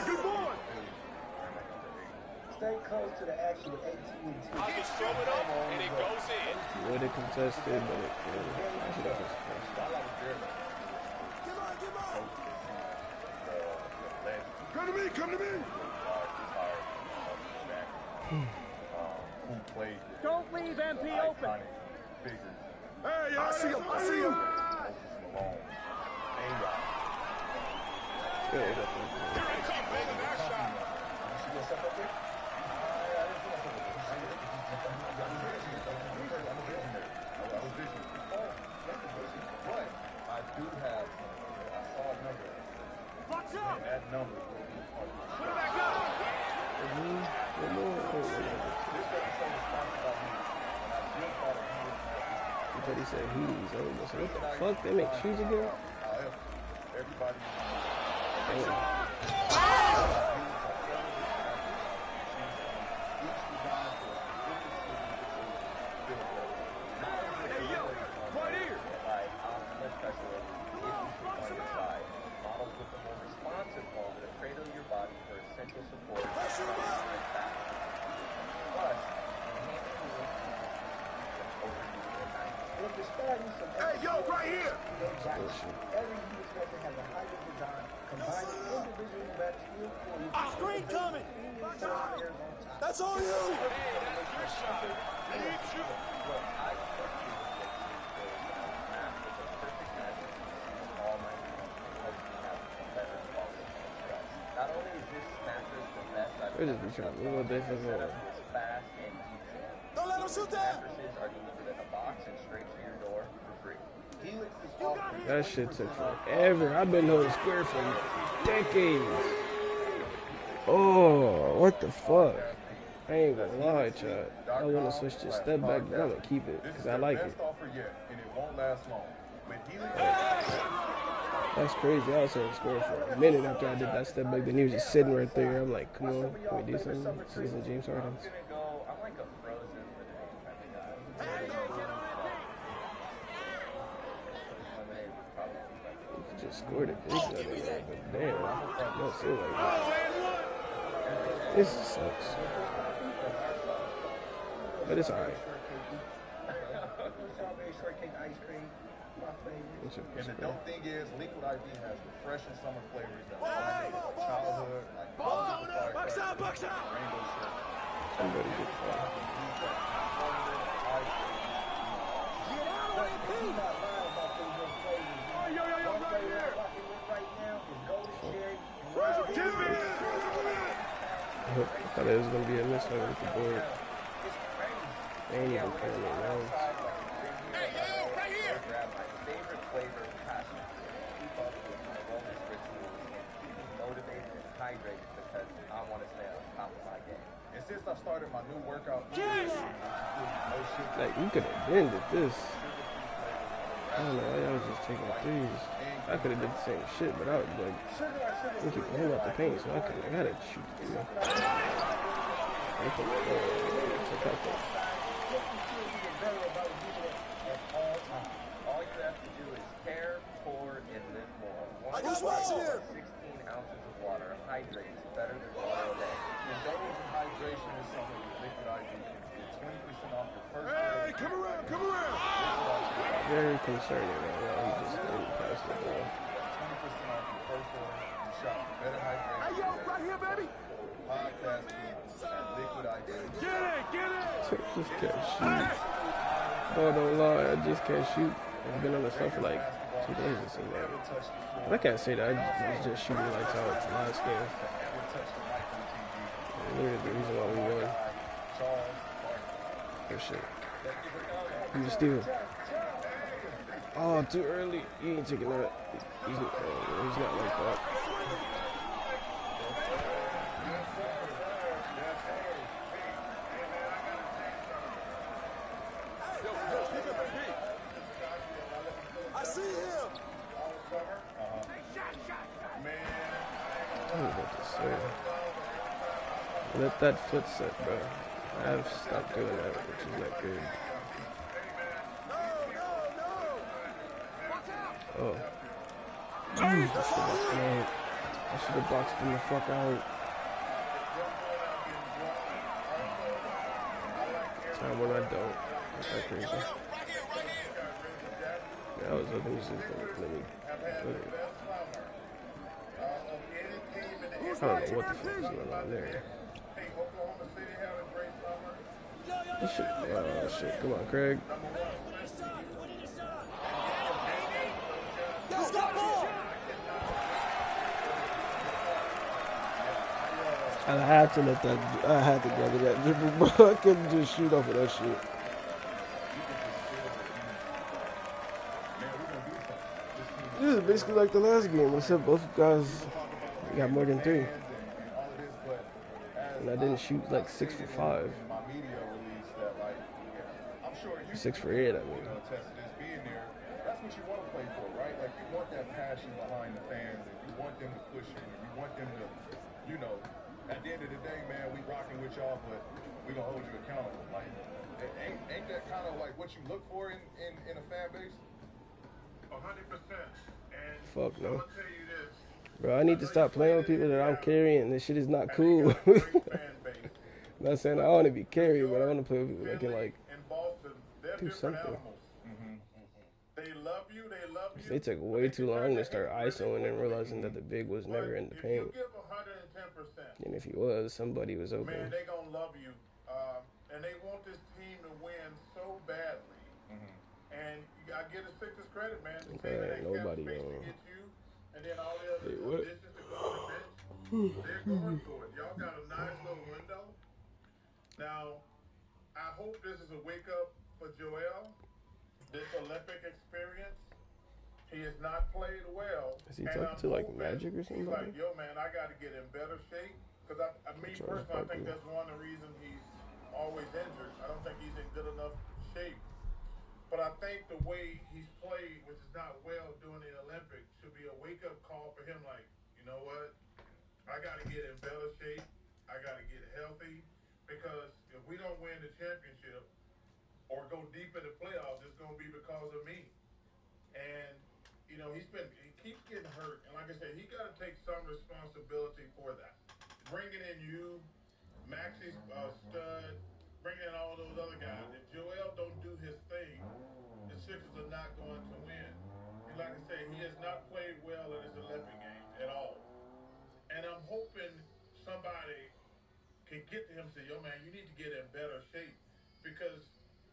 Good boy! Stay close to the action with AT&T. I just throw it up and it goes in. Would have contested, but it I should have contested. while I was there, Come to me! who played Don't leave MP open. iconic figures. Hey, I see him! Moses Malone, A-Rod. Here it comes, baby, that shot. But I do have, I saw a number, Watch out! and that number will be part of the Put it back up! But he said he's over. So what the fuck? They make shoes again? However, everybody Hey, yo, right here! Models with a more responsive form that cradle your body for essential support. Pressure him up! Plus, Hey, yo, right here! Every unit structure has a hybrid design, combining individual material for Screen coming! That's all you! Your shot. Lead you. Not only is this mattress the best I've We're just be trying to move a different way. it's fast and easy. Don't let him shoot that! Mattresses are delivered in a box and straight to your door for free. Helix is offering That shit took forever. I've been holding square for decades. Oh, what the fuck? I ain't gonna lie, Chad. I wanna switch to step back, but I'm gonna keep it because I like it. Best offer yet, and it won't last long. With Helix, That's crazy. I was holding square for a minute after I did that step back. Then he was just sitting right there. I'm like, come on, can we do something? This is James Harden. I'm gonna go. I'm like a frozen lemonade type of guy. Lemonade would probably be my favorite. He just scored a big gun in there, but damn, it don't feel like that. This sucks. But it's alright. strawberry shortcake ice cream. My favorite. What's your and the dope thing is, Liquid IV has refreshing summer flavors that Ball, remind me of ball, childhood, like Ball, box out, box out! rainbow shirt. Somebody get that. Get out of AP! Thought it was gonna be a miss with the board. It's crazy. They ain't even playing it now. Hey, yo, right here! Grab my favorite flavor of passion. Keep up with my wellness rituals and keep me motivated and hydrated because I want to stay on top of my game. And since I started my new workout, Yes! no sugar, Like you could have been did this. I don't know why y'all was just taking threes. I could have did the same shit, but I was like, I keep pulling out the paint, so I gotta shoot the three. I can check out that. All you have to do is care, pour, and live more. I just watching him. 16 ounces of water hydrates better than water a day. indulgence in hydration is something with liquid IV can get 20% off your first Hey, come around, come around. Very concerning right now. He just didn't pass the ball. 20% off your first order. You shop for better hydration. Hey, yo, right here, baby. Podcast and liquid IV. Get it! Just can't shoot. Oh, don't lie, I just can't shoot. I've been on the stuff for like 2 days or something. But I can't say that. I was just shooting lights out last game. Literally the reason why we won. For sure. You steal. Oh, too early. He ain't taking that. He's not like that. I see him. I was about to say. Let that foot set, bro. I've stopped doing that, which is not good. Oh. Jeez, I should have boxed him the fuck out. Time when I don't. That's not crazy. Yeah, I was hoping this was going to let me put it. I don't know what the fuck is going on there. This shit, oh shit, come on, Craig. Let's go, ball. I had to let that, I had to gather that dribble, bro. I couldn't just shoot off of that shit. This is basically like the last game, except both guys got more than 3. And I didn't shoot like 6 for 5. 6 for 8, I mean. That's what you want to play for, right? Like you want that passion behind the fans, and you want them to push you, and you want them to, you know, at the end of the day, man, we rocking with y'all, but we gonna hold you accountable. Like, ain't that kind of like what you look for in a fan base? 100%. And Fuck no. I'm gonna tell you this. Bro, I need to stop playing with people that I'm carrying. This shit is not cool. I'm not saying I want to be carried, but I want to play with people that can like in Boston, they're do different something. animals. They love you, they love you. They took way too long to start ISOing and realizing that the big was never in the paint. If you give 110%, And if he was, somebody was open. man, they gonna love you. And they want this team to win so badly. And I give the Sixers credit, man. The team that Nobody kept space to gonna. get you, and then all the other Hey, what? additions to go on the bench, they're going for it. Y'all got a nice little window. Now, I hope this is a wake up for Joel. This Olympic experience, he has not played well. Is he talking to like Magic or He's somebody? like, yo, man, I got to get in better shape. Because me personally, I think that's one of the reasons he's always injured. I don't think he's in good enough shape. But I think the way he's played, which is not well during the Olympics, should be a wake up call for him. Like, you know what? I got to get in better shape. I got to get healthy. Because if we don't win the championship or go deep in the playoffs, it's going to be because of me. And, you know, he keeps getting hurt. And like I said, he got to take some responsibility for that. Bringing in you, Maxie's stud, bringing in all those other guys. If Joel don't do his thing, the Sixers are not going to win. And like I said, he has not played well in his Olympic games at all. And I'm hoping somebody can get to him and say, yo, man, you need to get in better shape. Because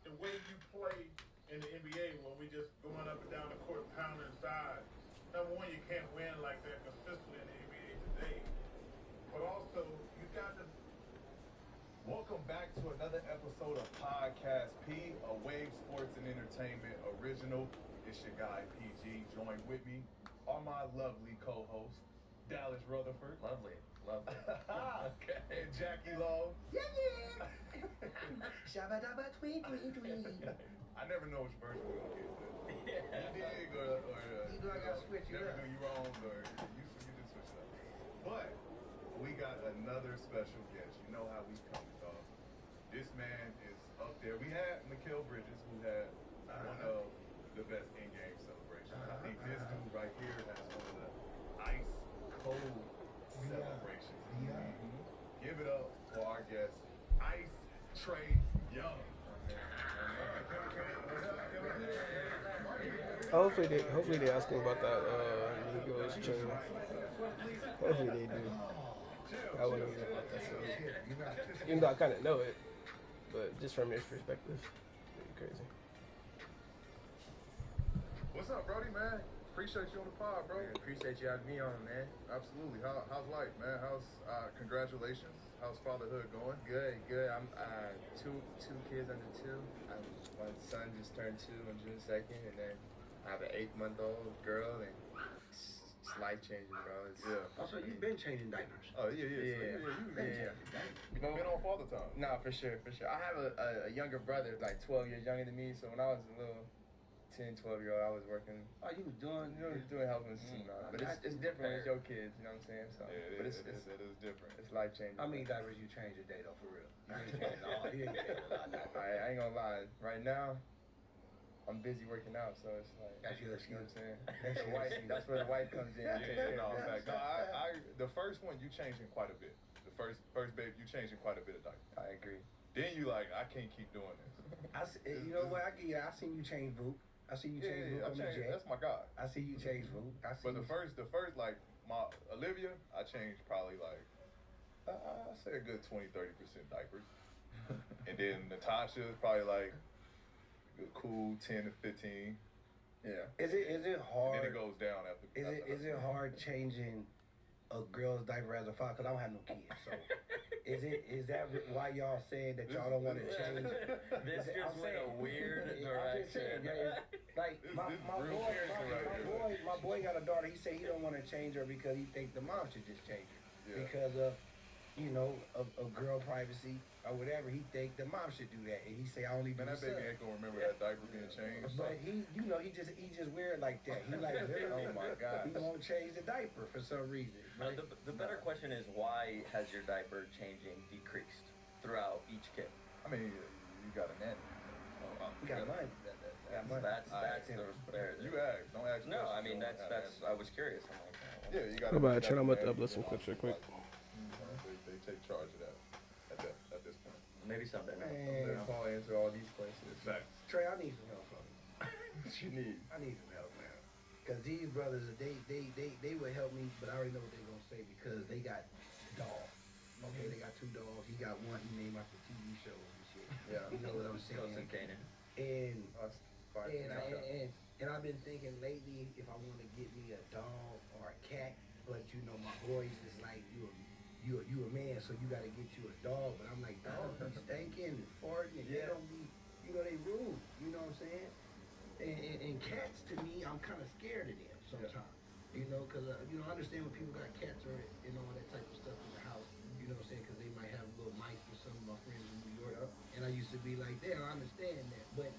the way you play in the NBA, when we just going up and down the court pounding inside, number one, you can't win like that consistently in the NBA today. But also, you got to Welcome back to another episode of Podcast P, a Wave Sports and Entertainment original. It's your guy PG. Joined with me are my lovely co-host, Dallas Rutherford. Lovely. Okay. And Jackie Lowe. Yeah. Shabba dabba tweet. I never know which version we're gonna get. Yeah. You dig or You know I gotta switch it never up. do you wrong or you did switch it up. But we got another special guest. You know how we come, dog. This man is up there. We had Mikal Bridges, who had one of the best in-game celebrations. I think this dude right here has one of the ice cold celebrations. Give it up for our guest, Ice Trey Young. Hopefully they ask him about that Migos chain. Hopefully they do. I wouldn't know about that stuff. Even though I kind of know it, but just from his perspective, it's crazy. What's up, Brody, man? Appreciate you on the pod, bro. Man, appreciate you having me on, man. Absolutely. How's life, man? How's congratulations? How's fatherhood going? Good. I'm two kids under 2. My son just turned 2 on June 2nd, and then I have an 8-month-old girl, and it's life changing, bro. Also, you've been changing diapers. Oh yeah. You've been on father time. Nah, for sure. I have a younger brother, like 12 years younger than me. So when I was a little 10, 12-year-old, I was working. Oh, you was doing, doing helping some, but it's different when it's your kids. You know what I'm saying? So, yeah, but it is different. It's life changing. How many diapers you changed a day though, for real? You ain't changed all. You ain't changed a lot now. I ain't gonna lie. Right now, I'm busy working out, so it's like That's your you know excuse. what I'm saying. That's where the wife comes in. The first one you changing quite a bit. The first baby you changing quite a bit of diapers. I agree. Then you like, I can't keep doing this. You know what? I seen you change Boot. I seen you change Boot on the jet. That's my guy. I see you change Boot. But the first like my Olivia, I changed probably like I say a good 20-30% diapers. And then Natasha is probably like a cool 10 to 15. Yeah. Is it hard? And then it goes down after. Is it hard changing a girl's diaper as a father? Because I don't have no kids, so is that why y'all saying that y'all don't want to change? This just went a weird direction. Like my boy got a daughter. He said he don't want to change her because he think the mom should just change her because of of girl privacy or whatever. He think the mom should do that, and he say I only do that baby ain't gonna remember that diaper being changed. But he just weird like that. He like oh my God. He won't change the diaper for some reason. Right? The better question is, why has your diaper changing decreased throughout each kid? I mean, you got a nanny. You got money. That's the fair. You ask, don't ask. No, I mean that's. I was curious. I'm like, yeah, you got. I'm about to upload some clips real quick. They take charge of that at this point. Maybe someday. Man, Paul answer all these questions. Facts. Trey, I need some help from you. What you need? I need some help, man. Cause these brothers, they would help me, but I already know what they're gonna say because they got dogs. Okay, they got 2 dogs. He got one he named after TV shows and shit. Yeah, you know what I'm saying. Ghost and Canaan. And I've been thinking lately if I want to get me a dog or a cat, but my boys is like you a man, so you got to get you a dog. But I'm like, dogs be stinking and farting, and they don't be, they rude. You know what I'm saying? And cats, to me, I'm kind of scared of them sometimes. Because I understand when people got cats or and all that type of stuff in the house. You know what I'm saying? Because they might have little mice for some of my friends in New York. And I used to be like, damn, I understand that. But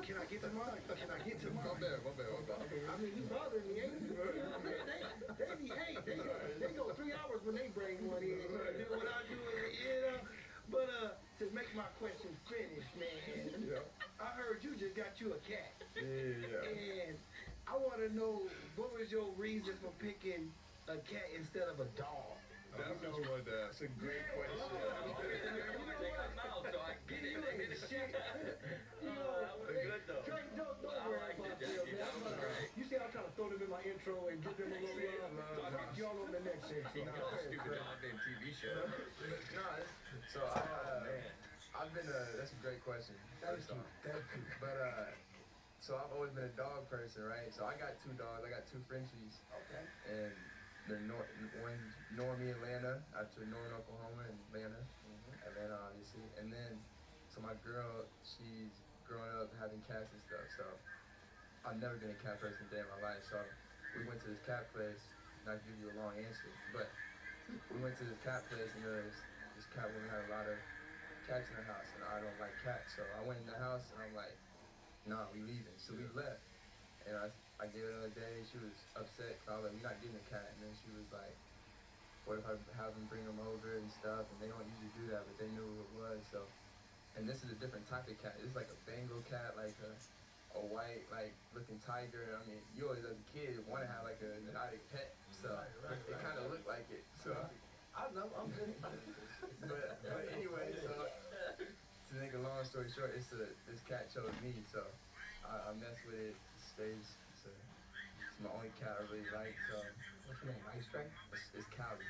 can I get to mine? Can I get to mine? My bad. I mean, you bothering me, ain't you? They go 3 hours when they bring one in. Do what I do, But to make my question finish, man, I heard you just got you a cat. Yeah. And I want to know, what was your reason for picking a cat instead of a dog? That's a great question. So I get it. That was good though. Don't worry about them, man. You see, I'm trying to throw them in my intro and give them a little love. I'll talk to y'all on the next section. Stupid dog named TV show. So I've been that's a great question. Thank you. But so I've always been a dog person, right? So I got 2 dogs. I got 2 Frenchies. Okay. And one's Normie, Atlanta, after Norman, Oklahoma, and Atlanta, Atlanta obviously, and then so my girl, she's growing up having cats and stuff, so I've never been a cat person a day in my life, so we went to this cat place. Not to give you a long answer, but we went to this cat place and this cat woman had a lot of cats in her house, and I don't like cats, so I went in the house and I'm like, nah, we leaving, so we left, and I gave it another day. She was upset because I was like, we're not getting a cat, and then she was like, what if I have them bring them over and stuff, and they don't usually do that, but they knew who it was, so, and this is a different type of cat. It's like a Bengal cat, like a white, like, looking tiger. I mean, you always, as a kid, want to have, like, an exotic pet, so it kind of looked like it, so. I know, I'm just. but anyway, so, to make a long story short, this cat chose me, so I mess with it. It stays, it's my only cat I really like, so. What's your name, Ice Tray? It's Cali.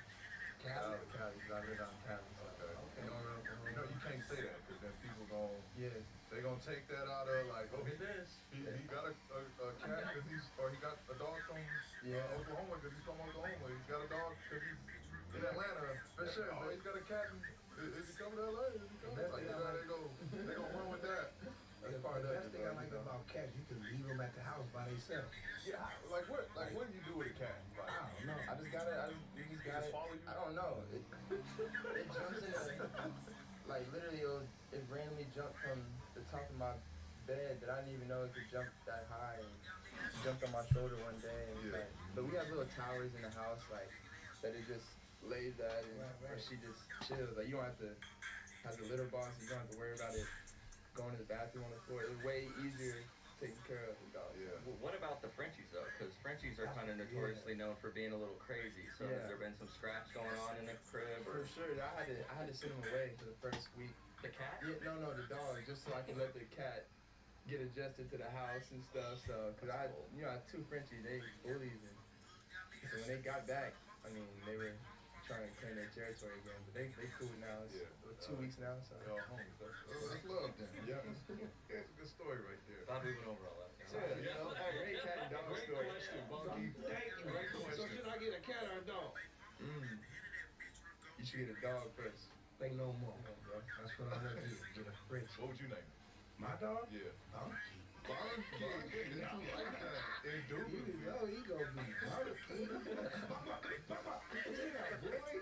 Cali, because I live out in Cali, so. Okay. Norman, Oklahoma. You know you can't say that because then people Yeah. they gonna take that out of like, oh, Look at this. he got a cat because he got a dog from Oklahoma because he's from Oklahoma. He's got a dog because he's in Atlanta. For sure, Oh, but he's got a cat. Is he coming to LA? Is he coming? Like, you know, they go run with that. That's part The of best it, thing though. I like You know? about cats, you can leave them at the house by themselves. Yeah, like what? Like what do you do with a cat? Like I don't know. We just it got just it. follow you? I don't know. It jumps in like literally it randomly jumped from the top of my bed that I didn't even know it could jump that high, and jumped on my shoulder one day, and Yeah. like, but we have little towers in the house, like, that it just lays at, and or she just chills. Like, you don't have to have the litter box, you don't have to worry about it going to the bathroom on the floor. It's way easier taking care of the dog. Yeah. What about the Frenchies though? Because Frenchies are kind of notoriously known for being a little crazy. So has there been some scratch going on in the crib? For sure. I had to send him away for the first week. The cat? Yeah, no, the dog, just so I could let the cat get adjusted to the house and stuff. So, cause I had, you know, I had two Frenchies, they bullies, and so when they got back, I mean, they were trying to claim their territory again, but they cool now. It's 2 weeks now, so. They all homies. That's love then. Yeah, that's a good story right there. Glad we went over all that. Yeah, you know, great cat and dog Great story. question, Bunky. Thank you. Great question. So should I get a cat or a dog? You should get a dog first. Say no more. Come on, bro. That's what I want to get a French. What would you name it? My dog? Yeah. Bunky. Bunky. I like that. Indubitably. You know he gonna be Bunky. Papa, yeah, boy.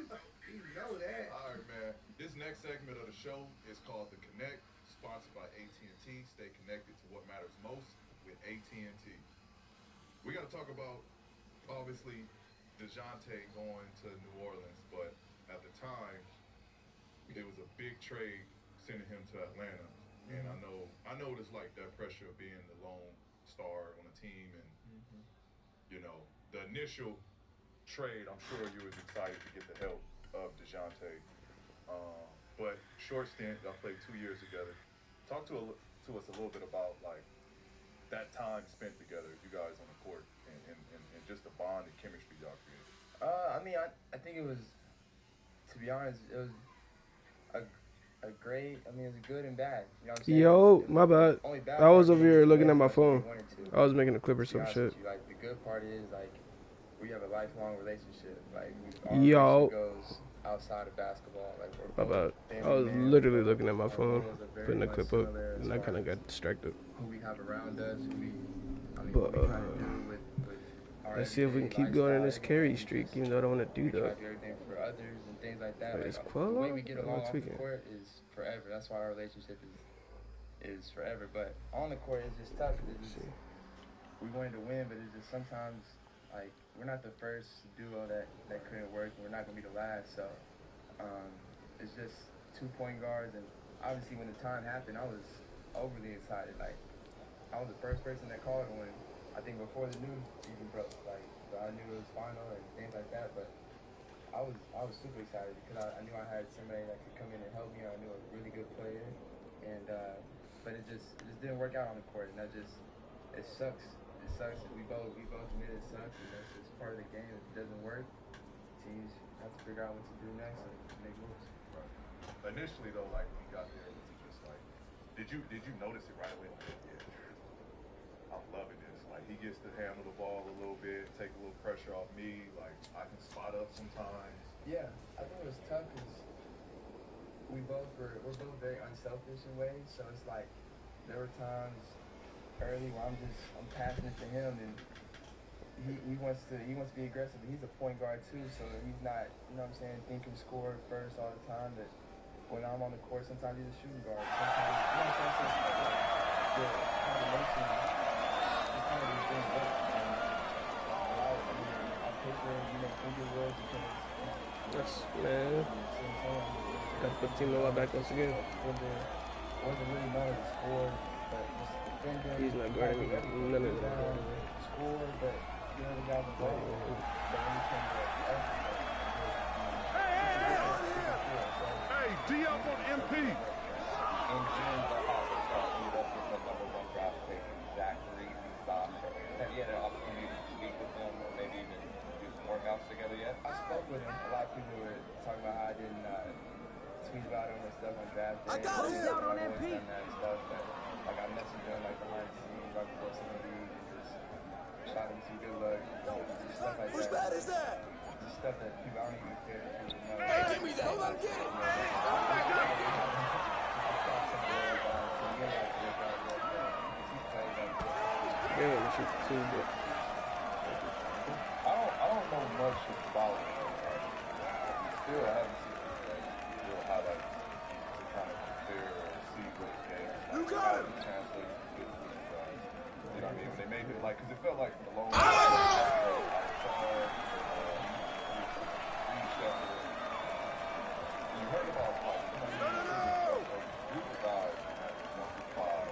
You know that. All right, man. This next segment of the show is called The Connect, sponsored by AT&T. Stay connected to what matters most with AT&T. We got to talk about, obviously, DeJounte going to New Orleans, but at the time, it was a big trade sending him to Atlanta. And I know what it's like, that pressure of being the lone star on a team, and you know, the initial trade, I'm sure you was excited to get the help of DeJounte. But short stint, y'all played 2 years together. Talk to us a little bit about like that time spent together, you guys on the court, and just the bond and chemistry y'all created. I mean, I think it was, to be honest, it was a great. I mean, it was good and bad. You know what I'm saying? Yo, my bad. Only bad I was part over is here you looking only at my have to be phone. one or two. I was making a clip or To be some honest shit. with you, like, the good part is like we have a lifelong relationship. Like our Yo. relationship goes outside of basketball. Like we're My bad. both family I was man. literally looking at my Our phone, morals are very putting a much clip up, similar as and I far kind of as got distracted. who we have around us, what But we try to do with our let's see if we can everyday keep going in lifestyle, this carry and streak, just, even though I don't want to do we try that. to do everything for others and things like that. Wait, Like is the Quell way on? we get Or am I along off the tweaking? court is forever. That's why our relationship is forever. But on the court, it's just tough. We wanted to win, but it's just sometimes like we're not the first duo that couldn't work, and we're not gonna be the last. So it's just 2 point guards, and obviously when the time happened, I was overly excited. Like I was the first person that called when, I think before the news even broke. Like, so I knew it was final and things like that. But I was super excited because I knew I had somebody that could come in and help me. I knew a really good player, and but it just didn't work out on the court, and that just it sucks. It sucks. We both admit it sucks, and that's just part of the game. If it doesn't work, teams have to figure out what to do next and make moves. Right. Initially though, like when he got there, was it just like, did you notice it right away? Like, yeah, I'm loving this. Like he he gets to handle the ball a little bit, take a little pressure off me. Like, I can spot up sometimes. Yeah, I think it was tough because we're both very unselfish in ways. So it's like there were times early where I'm passing it to him, and he wants to be aggressive. He's a point guard too, so he's not, you know what I'm saying, thinking score first all the time. That when I'm on the court, sometimes he's a shooting guard. Sometimes, you know what I'm saying, so the combination is kind of these things work. On paper, you make finger words because. Yes, man. Got to put the team a lot back once again. Wasn't really known as a score, but just defending. He's not guarding none of them. Score, but you know, the guy the ball. But when he came to Hey, D up on MP. In June, the Hawks ended up with the number one draft pick, Zach Reed. Have you had an opportunity to speak with him or maybe even do some workouts together yet? I spoke with him. A lot of people were talking about how I didn't tweet about him and stuff on draft day. I got him out on MP. Done that and stuff, but like I messaged him like behind the scenes right before some of these and just shot him some good luck. Just stuff like Whose bat is that? Just stuff that people I don't even care if people know. Hey, give me that. Don't let him get it. Yeah, we shoot the team, but I don't know much about him. Still, I haven't seen real highlights to kind of compare or see what his game is like. You got him. Translate it with you guys. You know what I mean? When they made it like, because it felt like Malone. You heard about like group of guys at 1kTober.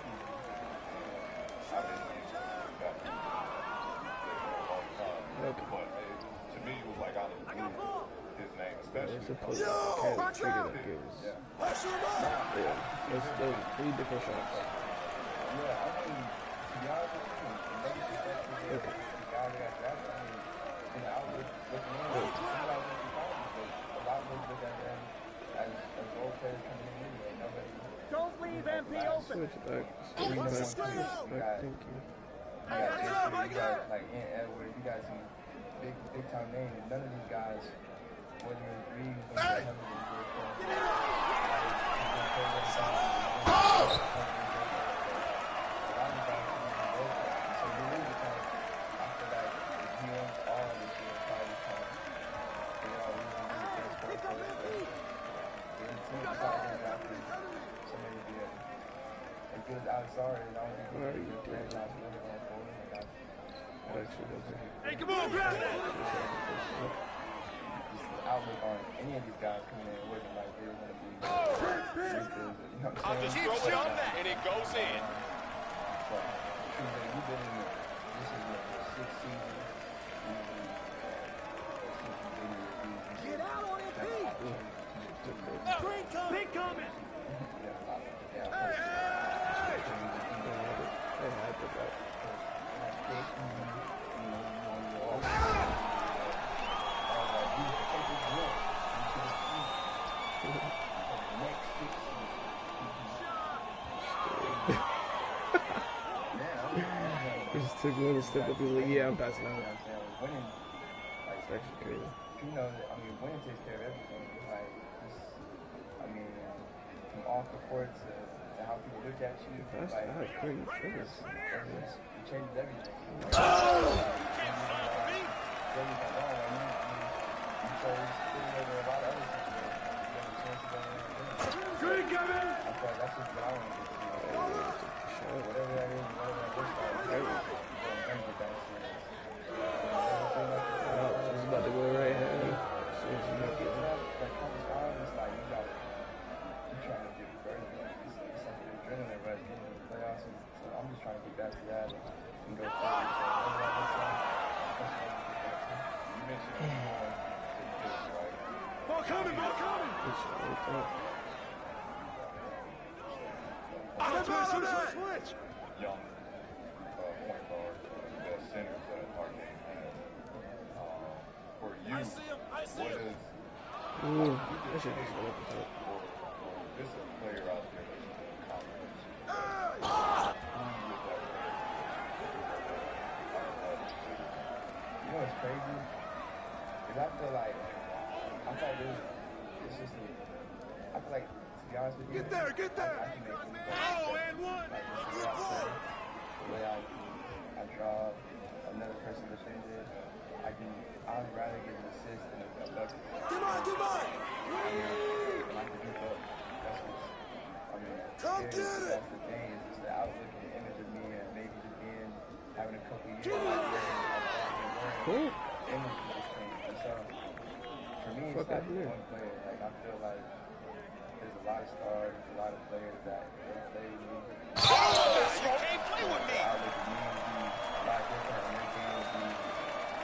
I didn't use that all the time. But to me, it was like out of the blue, his name, especially. it's supposed to kind of treat it like it was. Yeah, those 3 different shots. Yeah, I mean, to be honest with you, the negative perspective is the guy that got drafted. I mean, you know, I was looking in, some guys went to college, but a lot of us look at them as role players coming in anyway. Nobody. Don't leave MP open. Switch back. Switch back. Thank you. You got like Ant Edwards, you got some big time names. None of these guys, whether it's Reed, whether Hey, come on, grab that! Outlook on any of these guys coming in wasn't like they were going to be. You know what I'm saying? I'll just throw it on that, and it goes in. So, you've been in this is your 6th season. Get out on MP. Green coming. Big coming. He just took 1 step up. He's like, yeah, I'm passing out. Winning, It's actually crazy. you know, I mean, winning takes care of everything. Like, just, I mean, from off the court to how people look at you. That's like, not great. it changes everything. You can't stop me. Green coming. I feel like that's just what I want to do. Whatever that is, whatever that looks like. She's about to go right hand. That comes on, it's like you got, you're trying to get further. It's like an adrenaline rush getting to the playoffs. And so I'm just trying to get back to that and go forward. So whatever that looks like, that's what I'm going to get back to. You mentioned right? Ball coming. Ball coming. Switch. Young point guard, the best centers that our game has. For you, I see him. what is That shit just went up the top. or this is a player out there that's in confidence? Who is that player? crazy? Because I feel like it's just I feel like, to be honest with you, Get there! I can make things better. Oh, and one! Like, the way I draw another person defended, I'd rather get an assist than a bucket. Come on! And I can keep up. That's what's, Come get it! That's the thing, is just the outlook and the image of me, and maybe just having a couple years, Cool. image just changed. And so, for me, it's not just one player. Like, I feel like there's a lot of stars, there's a lot of players that play with me. You can't play with me! The outlook of me would be a lot different, and their game would be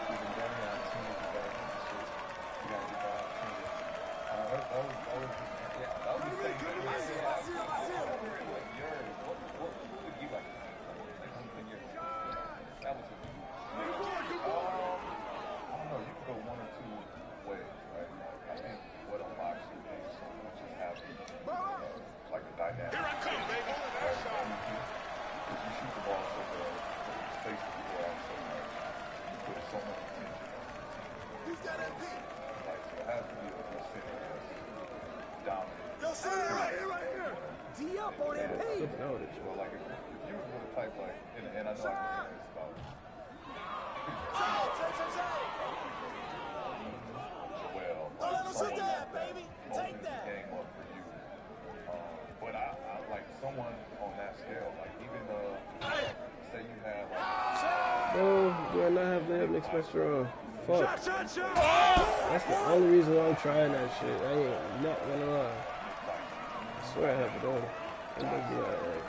even better, and our team would be better. It's just, you gotta get that opportunity. That was the thing. I see him. What would you like to see? Like, when you're, that was I don't know, you can go one or two ways, right? I think what unlocks your game so much is having like a dynamic. Here I come, baby! Because you shoot the ball so well, the space that you go out so much, you put so much attention. He's got MP! Like, so it has to be a center that's dominant. Yo, center right here! D up on MP! Well, like, if you were the type, like, and I know I can say this about Joel. Don't let him sit there, baby! Take that! Game up for you. But I like someone on that scale, like, even, say you have, like... Bro, do I not have the mixed master on? Fuck. Shot! That's the only reason why I'm trying that shit. I ain't not gonna lie. I swear I have it on. It must be alright.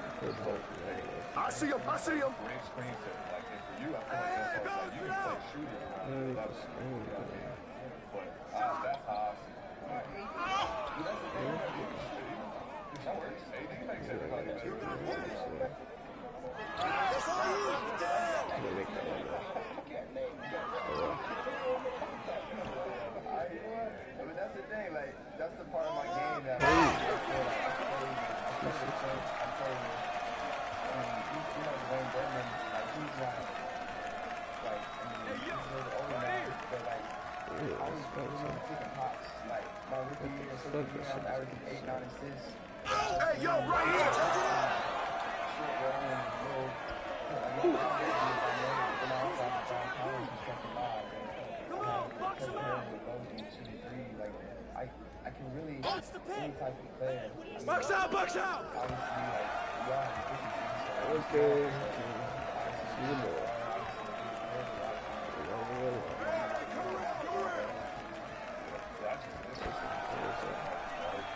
I see him! Great screen set. Like, and for you, I feel like that's all, like, you can play shooting around that was, but that's how I see it. That works. AD makes everybody better. That's all you! But that's the thing, like, that's the part of my game that I feel like I play with. You know, Wayne Birdman, like, he's not, like, he's a little older now, but, like, I was taking pops. Like, my rookie year, so I'm averaging 8, 9 assists. Hey, yo, right here! Come on, box him out! I can really, Box the pin! any type of player. Box out! Obviously, like, you all have efficiency. Okay.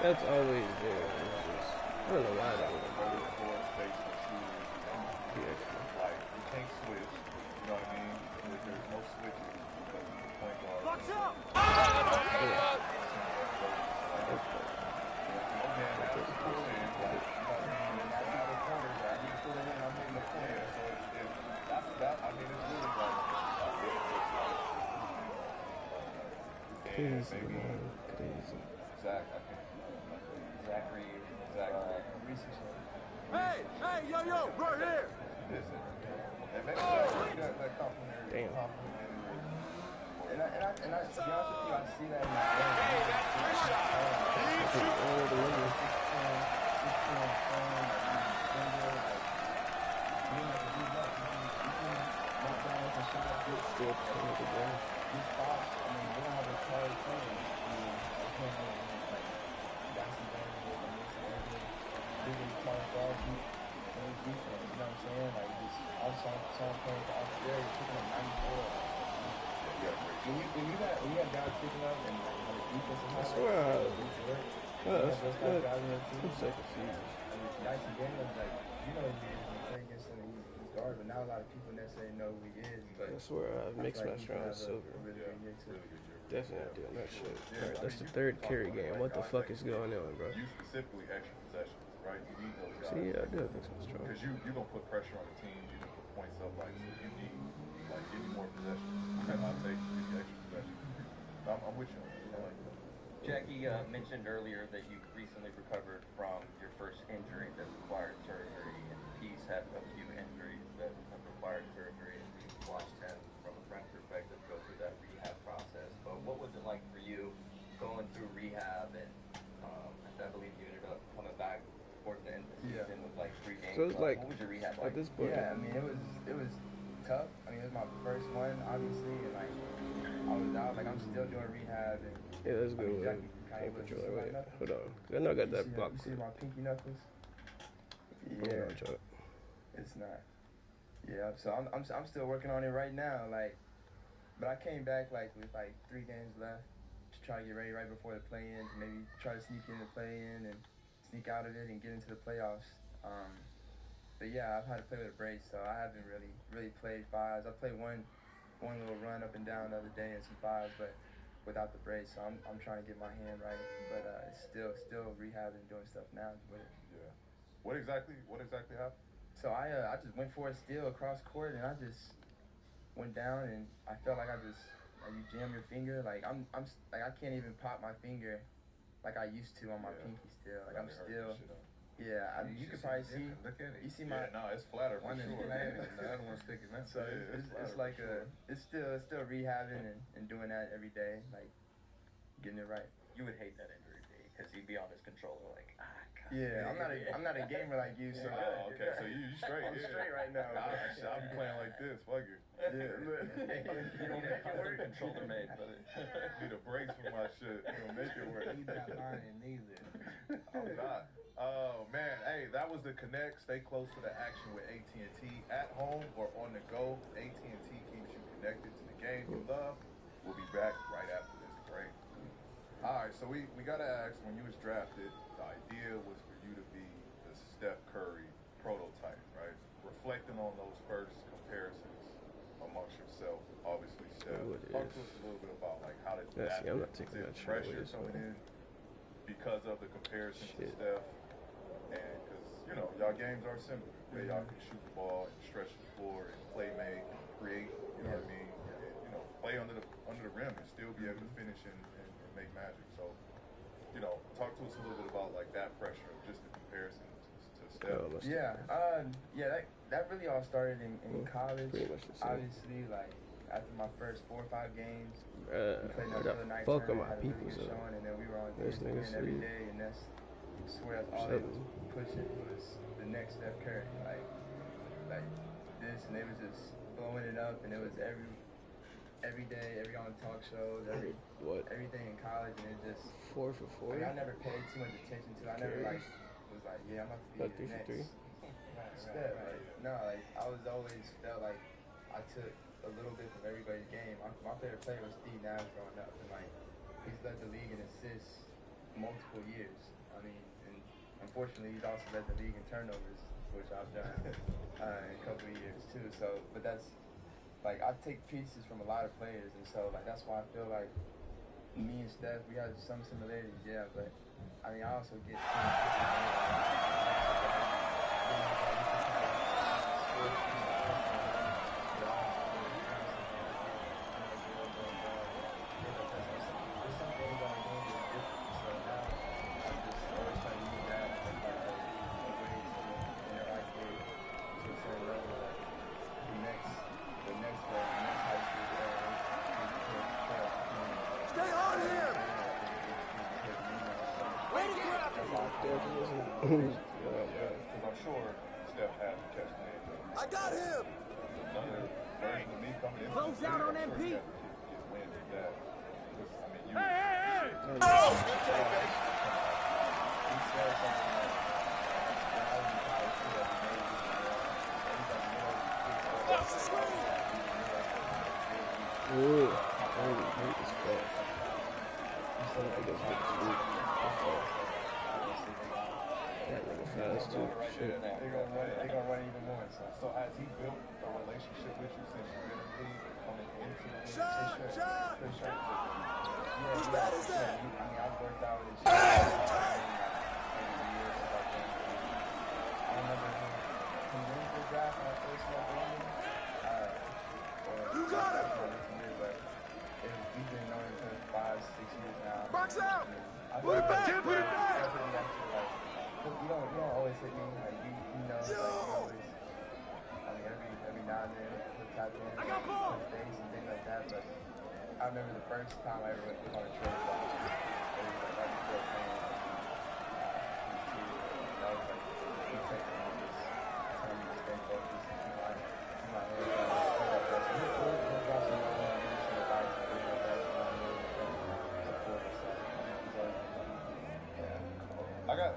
That's always there. I don't know why that would have done it. Like, you can't switch, you know what I mean? There's no switches because the point guard. Box out! Crazy, man. Crazy. Zach, I think. Zachary. Hey, yo, right here! Listen. And maybe that complimentary. Damn. And to be honest with you, I see that in my game. Hey, that's a good shot! When you got guys picking up and like how the defense is I swear that's second season. Nice again, like, you know who he is, you play against him and he's guard, but not a lot of people necessarily know who he is. But I swear I have mixed master on silver. Definitely not doing that shit. Alright, that's the third carry game. What the fuck is going on, bro? You specifically extra possessions, right? You need those guys. See, I do have mixed master on. Because you're going to put pressure on the team. You're going to put points up. Like, so you need, like, give me more possessions. I'll take the extra possessions. I'm with you on that. I like that. Jackie mentioned earlier that you recently recovered from your first injury that required surgery, and he's had a few injuries that have required surgery, and we've watched him from a friend perspective go through that through rehab, and I believe you ended up coming back towards the end of the season with like 3 games. So it's like, what was your rehab like? at this point? Yeah, I mean, it was tough. I mean, it was my first one, obviously, and like I was out. Like I'm still doing rehab, and Yeah, that's good. Jackie kind of Wait, hold on. I know I got that block. You see my pinky knuckles? Yeah. It's not. Yeah, so I'm still working on it right now. Like, but I came back like with like 3 games left to try to get ready right before the play-in, to maybe try to sneak in the play-in and sneak out of it and get into the playoffs. But yeah, I've had to play with a brace, so I haven't really played 5s. I played one little run up and down the other day and some 5s, but without the brace. So I'm trying to get my hand right, but it's still rehabbing and doing stuff now with it. Yeah. What exactly happened? So I just went for a steal across court, and I just went down, and I felt like you jam your finger. Like I'm like I can't even pop my finger like I used to on my pinky still. Like I'm still. Yeah, you could probably see. Look at it. You see my. No, it's flatter for one sure. One is flat, and the other one's sticking out. So it's like it's still rehabbing and doing that every day, like getting it right. You would hate that injury, because you'd be on his controller like, God. Yeah, I'm not a gamer like you, so. Oh, okay, so you straight. I'm straight right now. I'll be playing like this. Fuck it. Yeah, You don't make it work. Controller made, but need a brace for my shit. Don't make it work. He's not learning neither. I'm not. Oh man, hey, that was the Connect. Stay close to the action with AT&T at home or on the go. AT&T keeps you connected to the game you love. We'll be back right after this break. All right, so we gotta ask, when you was drafted, the idea was for you to be the Steph Curry prototype, right? Reflecting on those first comparisons amongst yourself, obviously, Steph. Talk to us a little bit about like how did that pressure coming in because of the comparison to Steph, and because y'all games are similar. Where y'all can shoot the ball and stretch the floor and play make and create, you know what I mean? And, play under the rim and still be able to finish and make magic. So, talk to us a little bit about like that pressure of just the comparison to Steph. That really all started in college. Obviously, like after my first 4 or 5 games, we played another night tournament, had a really good showing, and then we were on ESPN every day, and I swear that's all they was pushing was the next Steph Curry, like this, and they was just blowing it up, and it was every day, every on talk shows, everything in college, and it just 4 for 4. I never paid too much attention to it. I never was like, yeah, I'm about to be the next Steph. I was always felt like I took a little bit from everybody's game. My favorite player was Steve Nash growing up, and like he's led the league in assists multiple years. I mean, and unfortunately, he's also led the league in turnovers, which I've done in a couple of years too. So, but that's. Like, I take pieces from a lot of players, and so, like, that's why I feel like me and Steph, we have some similarities, yeah, but, I mean, I also get Because I'm sure Steph had to catch the name. I got him! Another version of me coming in. Close out on MP! Get wins with that. I mean, you. Hey! Oh! Ooh, I hate this ball. That nigga fast too. Shit. They're gonna run even more. So has he built a relationship with you since you've been in the league, coming into the league? Shot! For sure. Whose bad is that? I mean, I've worked out with his Hey! I remember him winning the draft when I first met him. You got him! We've been knowing him for 5, 6 years now. Box out! Put it back! Put it back! You don't always hit me. Like, you know, like, you always, I mean, every now and then, he'll tap in, I got ball! touch base and things like that, but I remember the first time I ever went on a trade.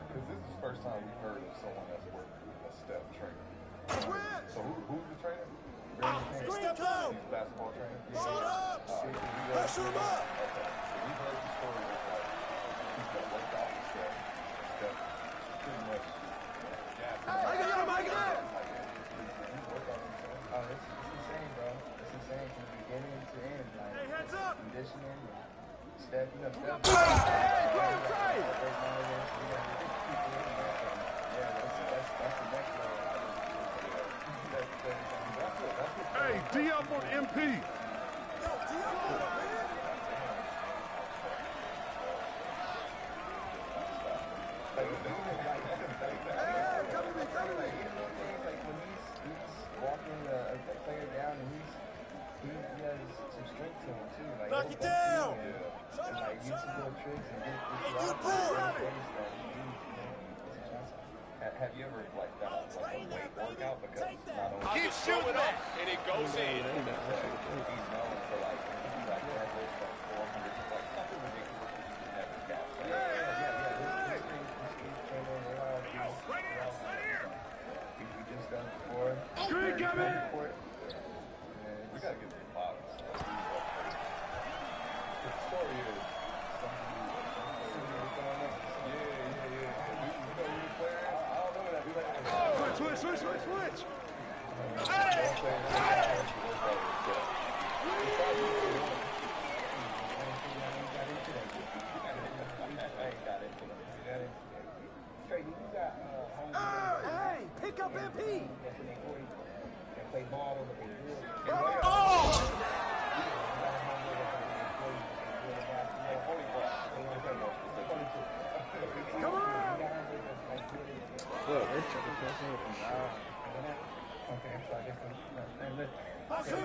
Because this is the first time we've heard of someone that's worked with a step trainer. So who's the trainer? Step out! He's a basketball trainer? Shut up! Pressure him up! Okay. So we've heard the story of like he's got worked out with Steph. Steph pretty much I got him! Oh, it's insane, bro. It's insane from the beginning to end. Like, hey, heads up! Conditioning, Steph, you know, Steph. Hey, D up on MP. Knock it down! Shut up! Good boy! Have you ever like done a weight workout? Because not only Keep shooting that! And it goes in. he's known for like deadlifts like 400, like something ridiculous that you never got. We just done it before. Screen coming! We gotta get to the bottom. The story is Switch! Hey, pick up MP! Play ball over there. Come on! Look, they're trying to pass out. Okay, so I guess I'll see him!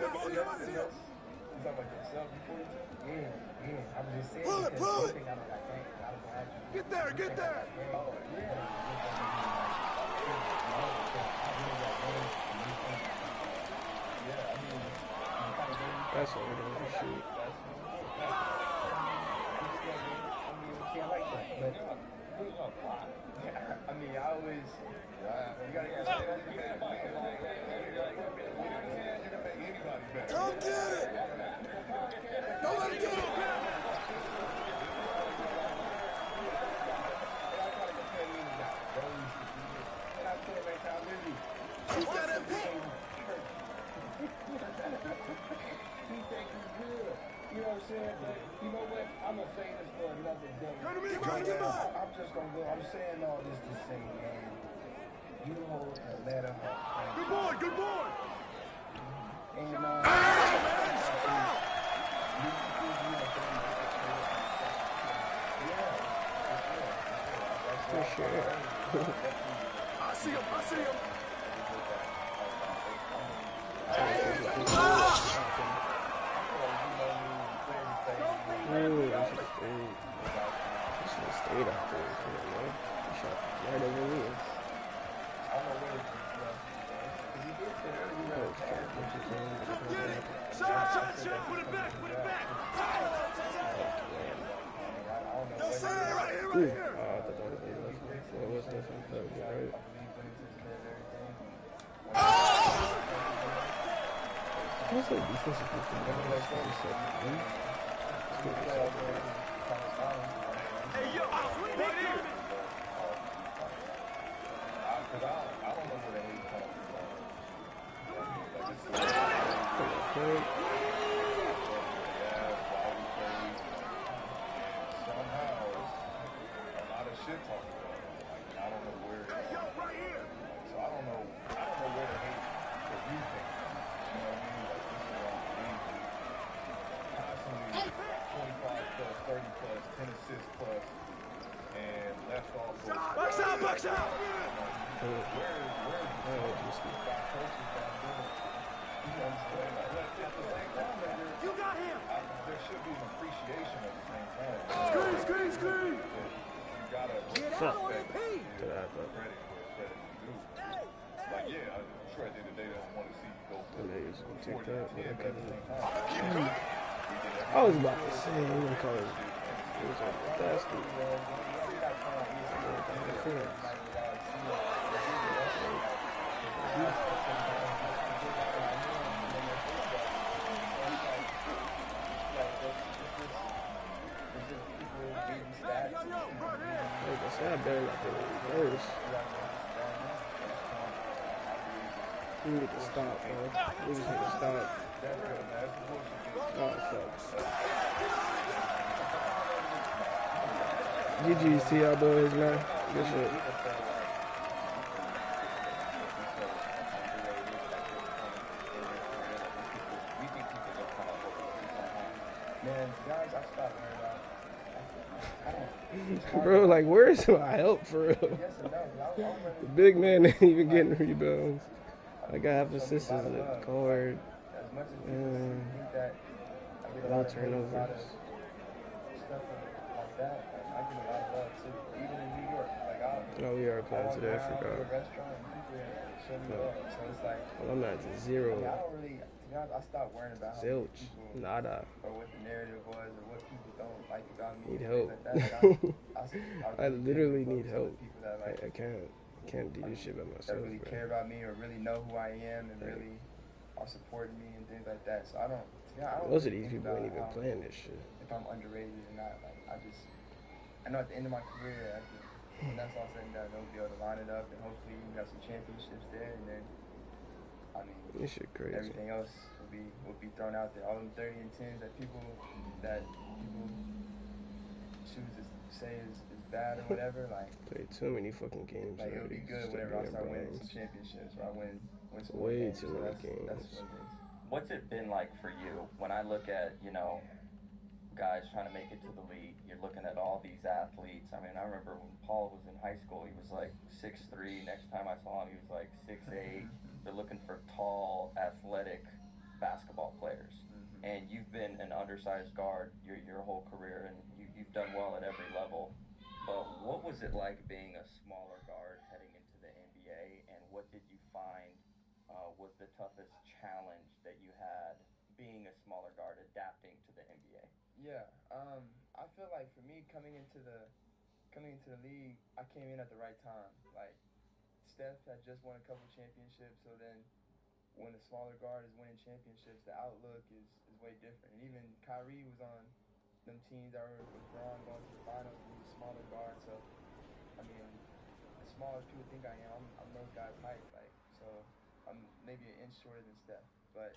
You talking about yourself before you took? Yeah. I was just saying. Pull it! Get there! That's what we're doing. Shoot. I like that, but I mean, I always you gotta get Come get it! Don't let it go! Who's got MP? He think he's good. You know what I'm saying? But you know what? I'm gonna say this for another day. Come on! I'm just gonna go. I'm saying all this to say, man. You hold the letter up. Good boy! And For sure. I see him! Ooh, I should have stayed out there. He shot right over me. Shot! Put it back! No, sir! Right here! I thought that was it. What was this one? That was right. What's that defensive person? Hey, yo! Right here! Because I don't know where the hate comes from. Somehow, a lot of shit talking about it. Like, I don't know where. Hey, yo! Right here! So I don't know where the hate for you came from. You know what I mean? Like, this is all constantly 25 plus, 30 plus, 10 assists plus, and left off. Box out! You got him! There should be an appreciation at the same time. Screen! just gonna take that. But I got Keep coming. I was about to say, I'm gonna call it. It was like nasty. Like I said, I better not do it worse. We need to stop, bro. We just need to stop. Oh, fuck. GG's to y'all boys, man. Good shit. Man, guys, I stopped worrying about. Bro, like, where's my help for real? Yes and no. The big man ain't even getting rebounds. I got half assists as a guard. As much as people think that I get a No lot of turnovers. stuff like that, I get a lot of love too. Even in New York, like Oh, we are playing today. I forgot. a restaurant and people show me love. So it's like, Well, I'm at zero. I mean, I don't really, to be honest, I stopped worrying about how many Zilch. people Nada. or what the narrative was or what people don't like about me. Need and help. things like that. I literally need help. People that, like, I can't do this shit by myself, that really bro. care about me or really know who I am and really are supporting me and things like that. So I don't. I don't Most of really these think people ain't about even how- playing this shit. if I'm underrated or not. Like I know at the end of my career, when that's all said and done, they'll be able to line it up and hopefully you got some championships there, and then This shit crazy. everything else will be thrown out there. All them 30 and 10s that people choose to say is bad or whatever. Like Played too many fucking games. like it'll be already. good Start whenever I getting start winning bronze. some championships or I win some Way more games. too So many that's games. what it is. What's it been like for you when I look at, guys trying to make it to the league? You're looking at all these athletes. I mean, I remember when Paul was in high school, he was like 6'3". Next time I saw him, he was like 6'8". They're looking for tall, athletic basketball players. And you've been an undersized guard your whole career, and you've done well at every level. But what was it like being a smaller guard heading into the NBA, and what did you find was the toughest challenge that you had being a smaller guard adapting to the NBA? Yeah, I feel like for me coming into the league, I came in at the right time. Like Steph had just won a couple championships, so then when a smaller guard is winning championships, the outlook is way different. And even Kyrie was on them teams that were with Braun going to the finals, and he's a smaller guard. So I mean, as small as people think I am, I'm those guys' height. Like so, I'm maybe an inch shorter than Steph, but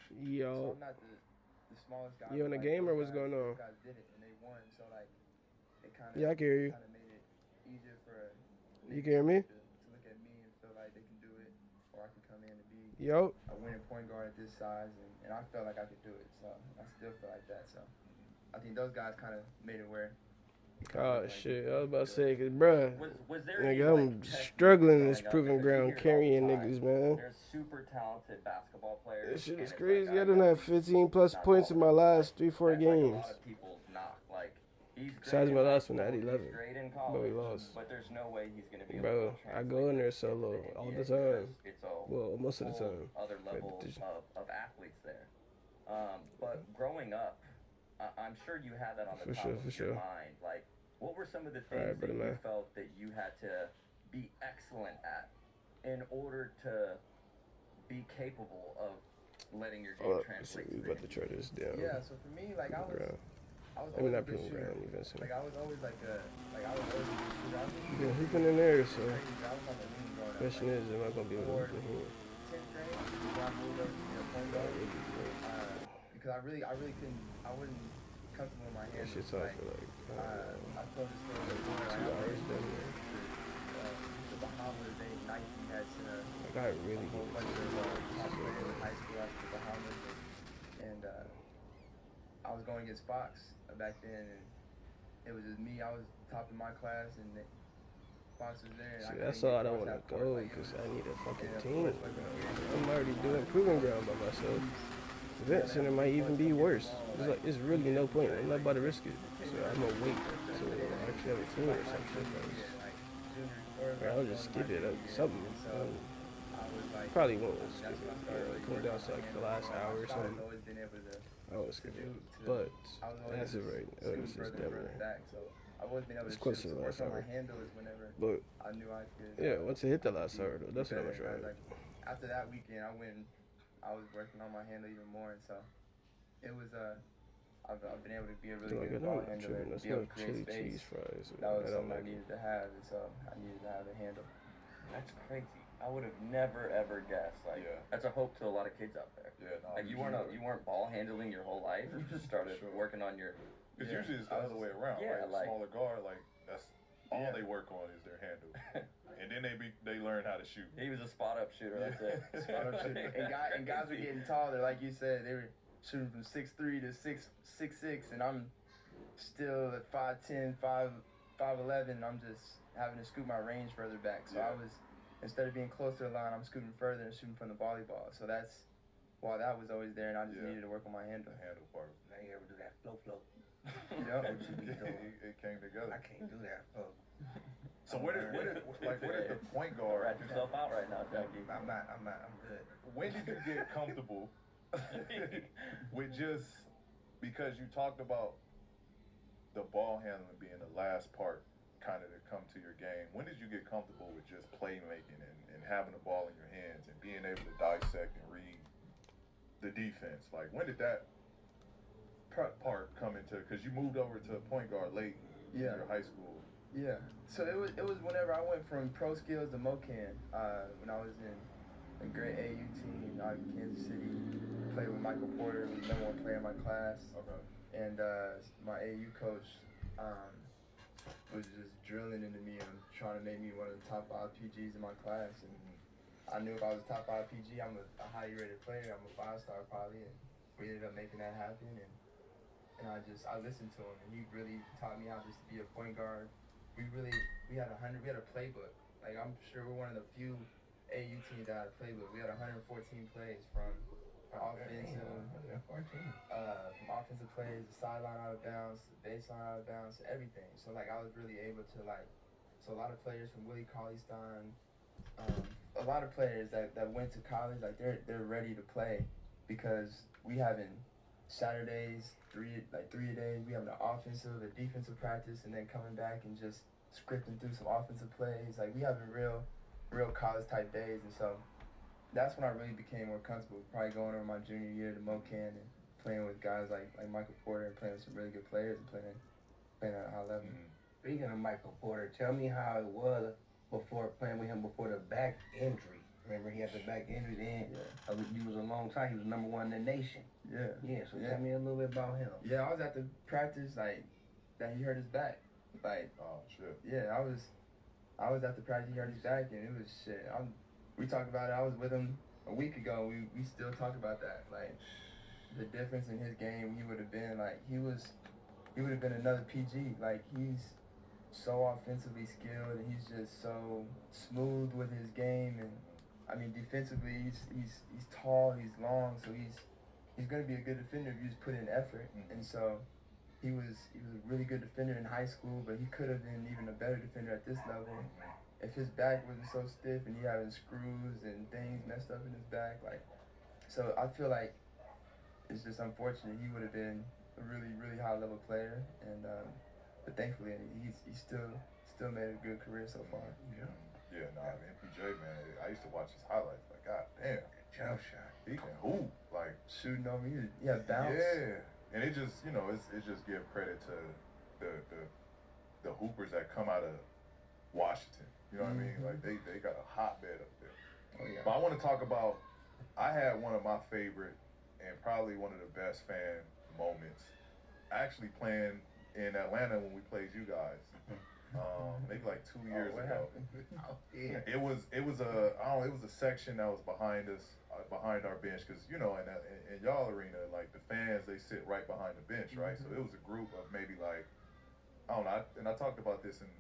so I'm not the smallest guy. You in the like, game or those what's going on? Those guys did it and they won, so like it kind of Yeah, I can hear you. made it easier for You can hear me? to look at me and feel like they can do it, or I can come in and be Yo. a winning point guard at this size, and I felt like I could do it, so I still feel like that. So I think those guys kind of made it where. Oh shit! I was about to say, cause bruh, Was there nigga, any, I'm technique struggling in growing this up? proving Because you ground hear it all the carrying time. niggas, man. There's super talented basketball players. This shit and is it's crazy. like, I done had 15 plus points in my last 3-4 that's like a games. lot of people's knock. Like, he's great Besides in my high last one, I school, had 11. he's great in But college, we lost. but there's no way he's going to be able Bro, to I go in there solo all the time. It's a Well, most of the whole time. other level of athletes there. But growing up, I'm sure you had that on the top of your mind. Like, what were some of the things that you felt that you had to be excellent at in order to be capable of letting your game translate to the about to try this down. Yeah, so for me, like I was Maybe always not a good proving shooter. ground, Vincent. Like I was always like a good shooter. You've been hooping in there, so. I was on the wing growing up. Question is, am I gonna be able to hoop in here? 10th grade, when I moved up to be a point guard, because I wasn't comfortable in my hands. That shit's off for like, I told this story before. 2 hours down there. The Bahamas, Nike had sent I got really whole good. bunch of top players in high school out to the Bahamas, and I was going against Fox back then, and it was just me. I was top in my class, and Fox was there. And See, that's all I don't want to go, because I need a fucking team. I'm already doing proving ground by myself. Event center might even be worse. It's really no point. I'm not about to risk it. So I'm gonna wait till I actually have a team or some shit. Or I'll just skip it. Something. I was like, Probably won't skip that's when I it. started really Come working down on to my like the handle. last My hour or shot has something. always been able to I won't skip it. do But I was always that's it right. scooting This is further and further definitely. back, so I've always been able It's to close shoot. to So the last working on my hour. handle is whenever But I knew I could. yeah, once it hit the last be, hour though, be that's what I'm better. gonna try. Like after that weekend, I was working on my handle even more, and so it was I've been able to be a really Like, good I'm ball not handler tripping. and That's be able no to create chili space. cheese fries. That was I don't something I like needed to have, and so I needed to have a handle. That's crazy. I would have never ever guessed. Like that's a hope to a lot of kids out there. Yeah, no, like you weren't ball handling your whole life. You just started working on your. Because usually it's the other way around, right? Like, smaller guard, like that's all they work on is their handle, and then they learn how to shoot. He was a spot up shooter. That's it. Spot up shooter. And guys were getting taller, like you said. They were shooting from 6'3" to 6'6", and I'm still at 5'10", 5'11". I'm just having to scoot my range further back. So I was, instead of being close to the line, I'm scooting further and shooting from the volleyball. So that's why that was always there, and I just needed to work on my handle. The handle part. Now you ever do that flow? Yep. It came together. I can't do that flow. So where did the point guard? Rat yourself out right now, Jackie. I'm good. When did you get comfortable with just because you talked about the ball handling being the last part kind of to come to your game? When did you get comfortable with just playmaking and having the ball in your hands and being able to dissect and read the defense? Like, when did that part come into? Because you moved over to point guard late in your high school. Yeah. So it was whenever I went from pro skills to MoCan. When I was in a great AU team out in Kansas City, played with Michael Porter, who was the #1 player in my class. Okay. And my AU coach was just drilling into me and trying to make me one of the top 5 PGs in my class. And I knew if I was a top 5 PG, I'm a highly rated player. I'm a 5-star probably. And we ended up making that happen. And I listened to him, and he really taught me how just to be a point guard. We had a playbook. Like, I'm sure we're one of the few AU teams that had a playbook. We had 114 plays from offensive plays, the sideline out of bounds, the baseline out of bounds, everything. So like I was really able to so a lot of players from Willie Cauley-Stein, a lot of players that went to college, like they're ready to play because we having Saturdays, three a day. We having an offensive, a defensive practice, and then coming back and just scripting through some offensive plays. Like we having real college type days, and so that's when I really became more comfortable. Probably going over my junior year to MoCan and playing with guys like Michael Porter and playing with some really good players and playing at a high level. Speaking of Michael Porter, tell me how it was before playing with him before the back injury. Remember, he had the back injury then. Yeah. He was a long time. He was #1 in the nation. Yeah. Yeah. So tell me a little bit about him. Yeah, I was at the practice that he hurt his back. Oh shit. Yeah, I was at the practice he hurt his back, and it was shit. We talked about it. I was with him a week ago. We still talk about that. Like the difference in his game, he would have been he would have been another PG. Like he's so offensively skilled, and he's just so smooth with his game. And I mean, defensively, he's tall, he's long, so he's gonna be a good defender if you just put in effort. And so he was a really good defender in high school, but he could have been even a better defender at this level if his back wasn't so stiff and he having screws and things messed up in his back. So I feel like it's just unfortunate. He would have been a really high level player, and but thankfully he's still made a good career so far. Yeah, MPJ, man. I used to watch his highlights. Like, god damn, jump shot. He can hoop, like shooting over you. Yeah, bounce. Yeah, and it just it's just give credit to the hoopers that come out of Washington. You know what I mean? Like they got a hotbed up there. Oh yeah. But I want to talk about. I had one of my favorite and probably one of the best fan moments. Actually playing in Atlanta when we played you guys. Maybe like 2 years ago. Yeah. It was a section that was behind us, behind our bench, because in y'all arena, like the fans, they sit right behind the bench, right? So it was a group of maybe like, I don't know, and I talked about this in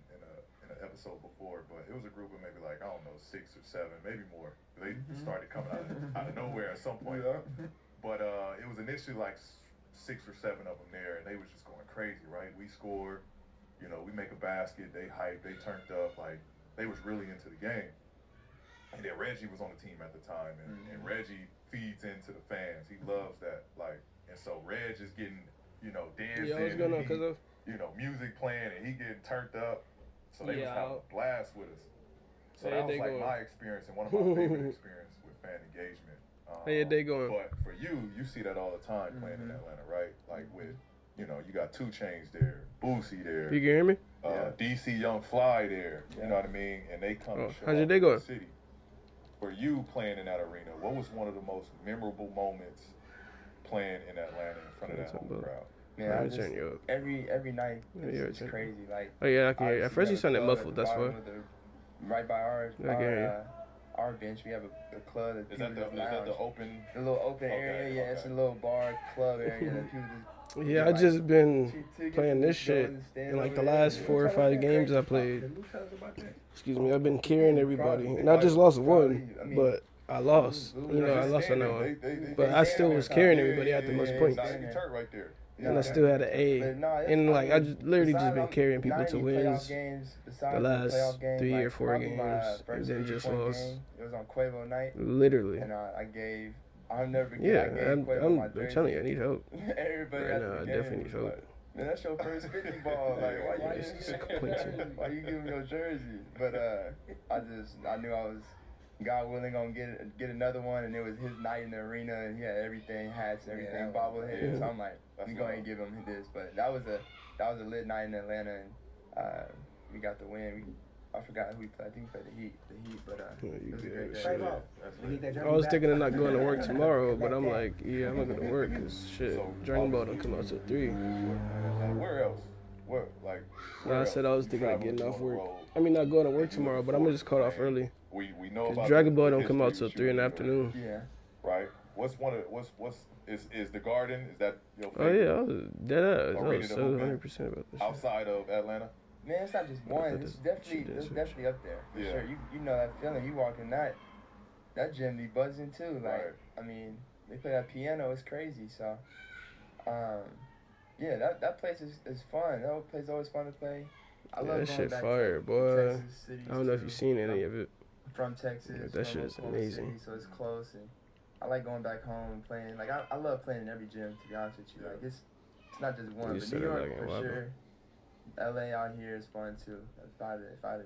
an episode before, but it was a group of maybe like, I don't know, 6 or 7, maybe more. They started coming out of nowhere at some point. Yeah. But it was initially like 6 or 7 of them there, and they was just going crazy, right? We scored. We make a basket, they hype, they turned up, like they was really into the game. And then Reggie was on the team at the time, and Reggie feeds into the fans. He loves that, like, and so Reg is getting, you know, dancing, Yeah, what's going on, cuz you know, music playing, and he getting turned up. So they was having a blast with us. So that was like my experience and one of my favorite experiences with fan engagement. How your day going? But for you see that all the time playing in Atlanta, right? Like with, you know, you got 2 Chainz there, Boosie there. You can hear me? DC Young Fly there. You know what I mean? And they come to show how's your day going? the city. For you playing in that arena, what was one of the most memorable moments playing in Atlanta in front of that home crowd? Man, every night it's crazy. Like, oh yeah, I can hear you. At first you sounded muffled. That's why. Right by our bench, we have a club that is that the open? The little open area, yeah. Okay. It's a little bar club area that people just. Yeah, I just been playing this shit in like the last 4 or 5 games I played. Excuse me, I've been carrying everybody, and I just lost one, but I lost. You know, I lost another one, but I still was carrying everybody at the most points. Right there. And I still had an A, and like I literally just been carrying people to wins the last 3 or 4 games, and then just lost. It was on Quavo night. Literally. And I'll never forget. Yeah, I'm telling you, I need help. Everybody right now, I definitely need help. Man, that's your first 50 ball. Like, why you give me your jersey? But I knew I was, God willing, gonna get another one, and it was his night in the arena, and he had everything, hats, everything, bobbleheads. So I'm like, I'm going to give him this. But that was a lit night in Atlanta, and we got the win. I forgot who we played. I think we played the Heat. But it was a great day. I was thinking of not going to work tomorrow, but I'm like, yeah, I'm not going to work because shit, Dragon Ball don't come out till 3. Where else? Where I said I was thinking of getting off work. I mean, not going to work tomorrow, but I'm gonna just cut off early. We know about Dragon Ball don't come out till 3 in the afternoon. Yeah. Right. What's is the Garden? Is that your favorite? Oh yeah, I was 100% about this. Outside of Atlanta. Man, it's not just one. It's definitely up there. For sure. You know that feeling. You walk in that gym be buzzing too. Like, I mean, they play that piano. It's crazy. So, yeah, that place is fun. That place is always fun to play. I love that going shit back fire, to boy. Texas cities I don't know if you've seen any of it. From Texas. Yeah, that shit is amazing. City, so it's close, and I like going back home and playing. Like, I love playing in every gym, to be honest with you. Like, it's not just one, but New York for sure. LA out here is fun too. If I had to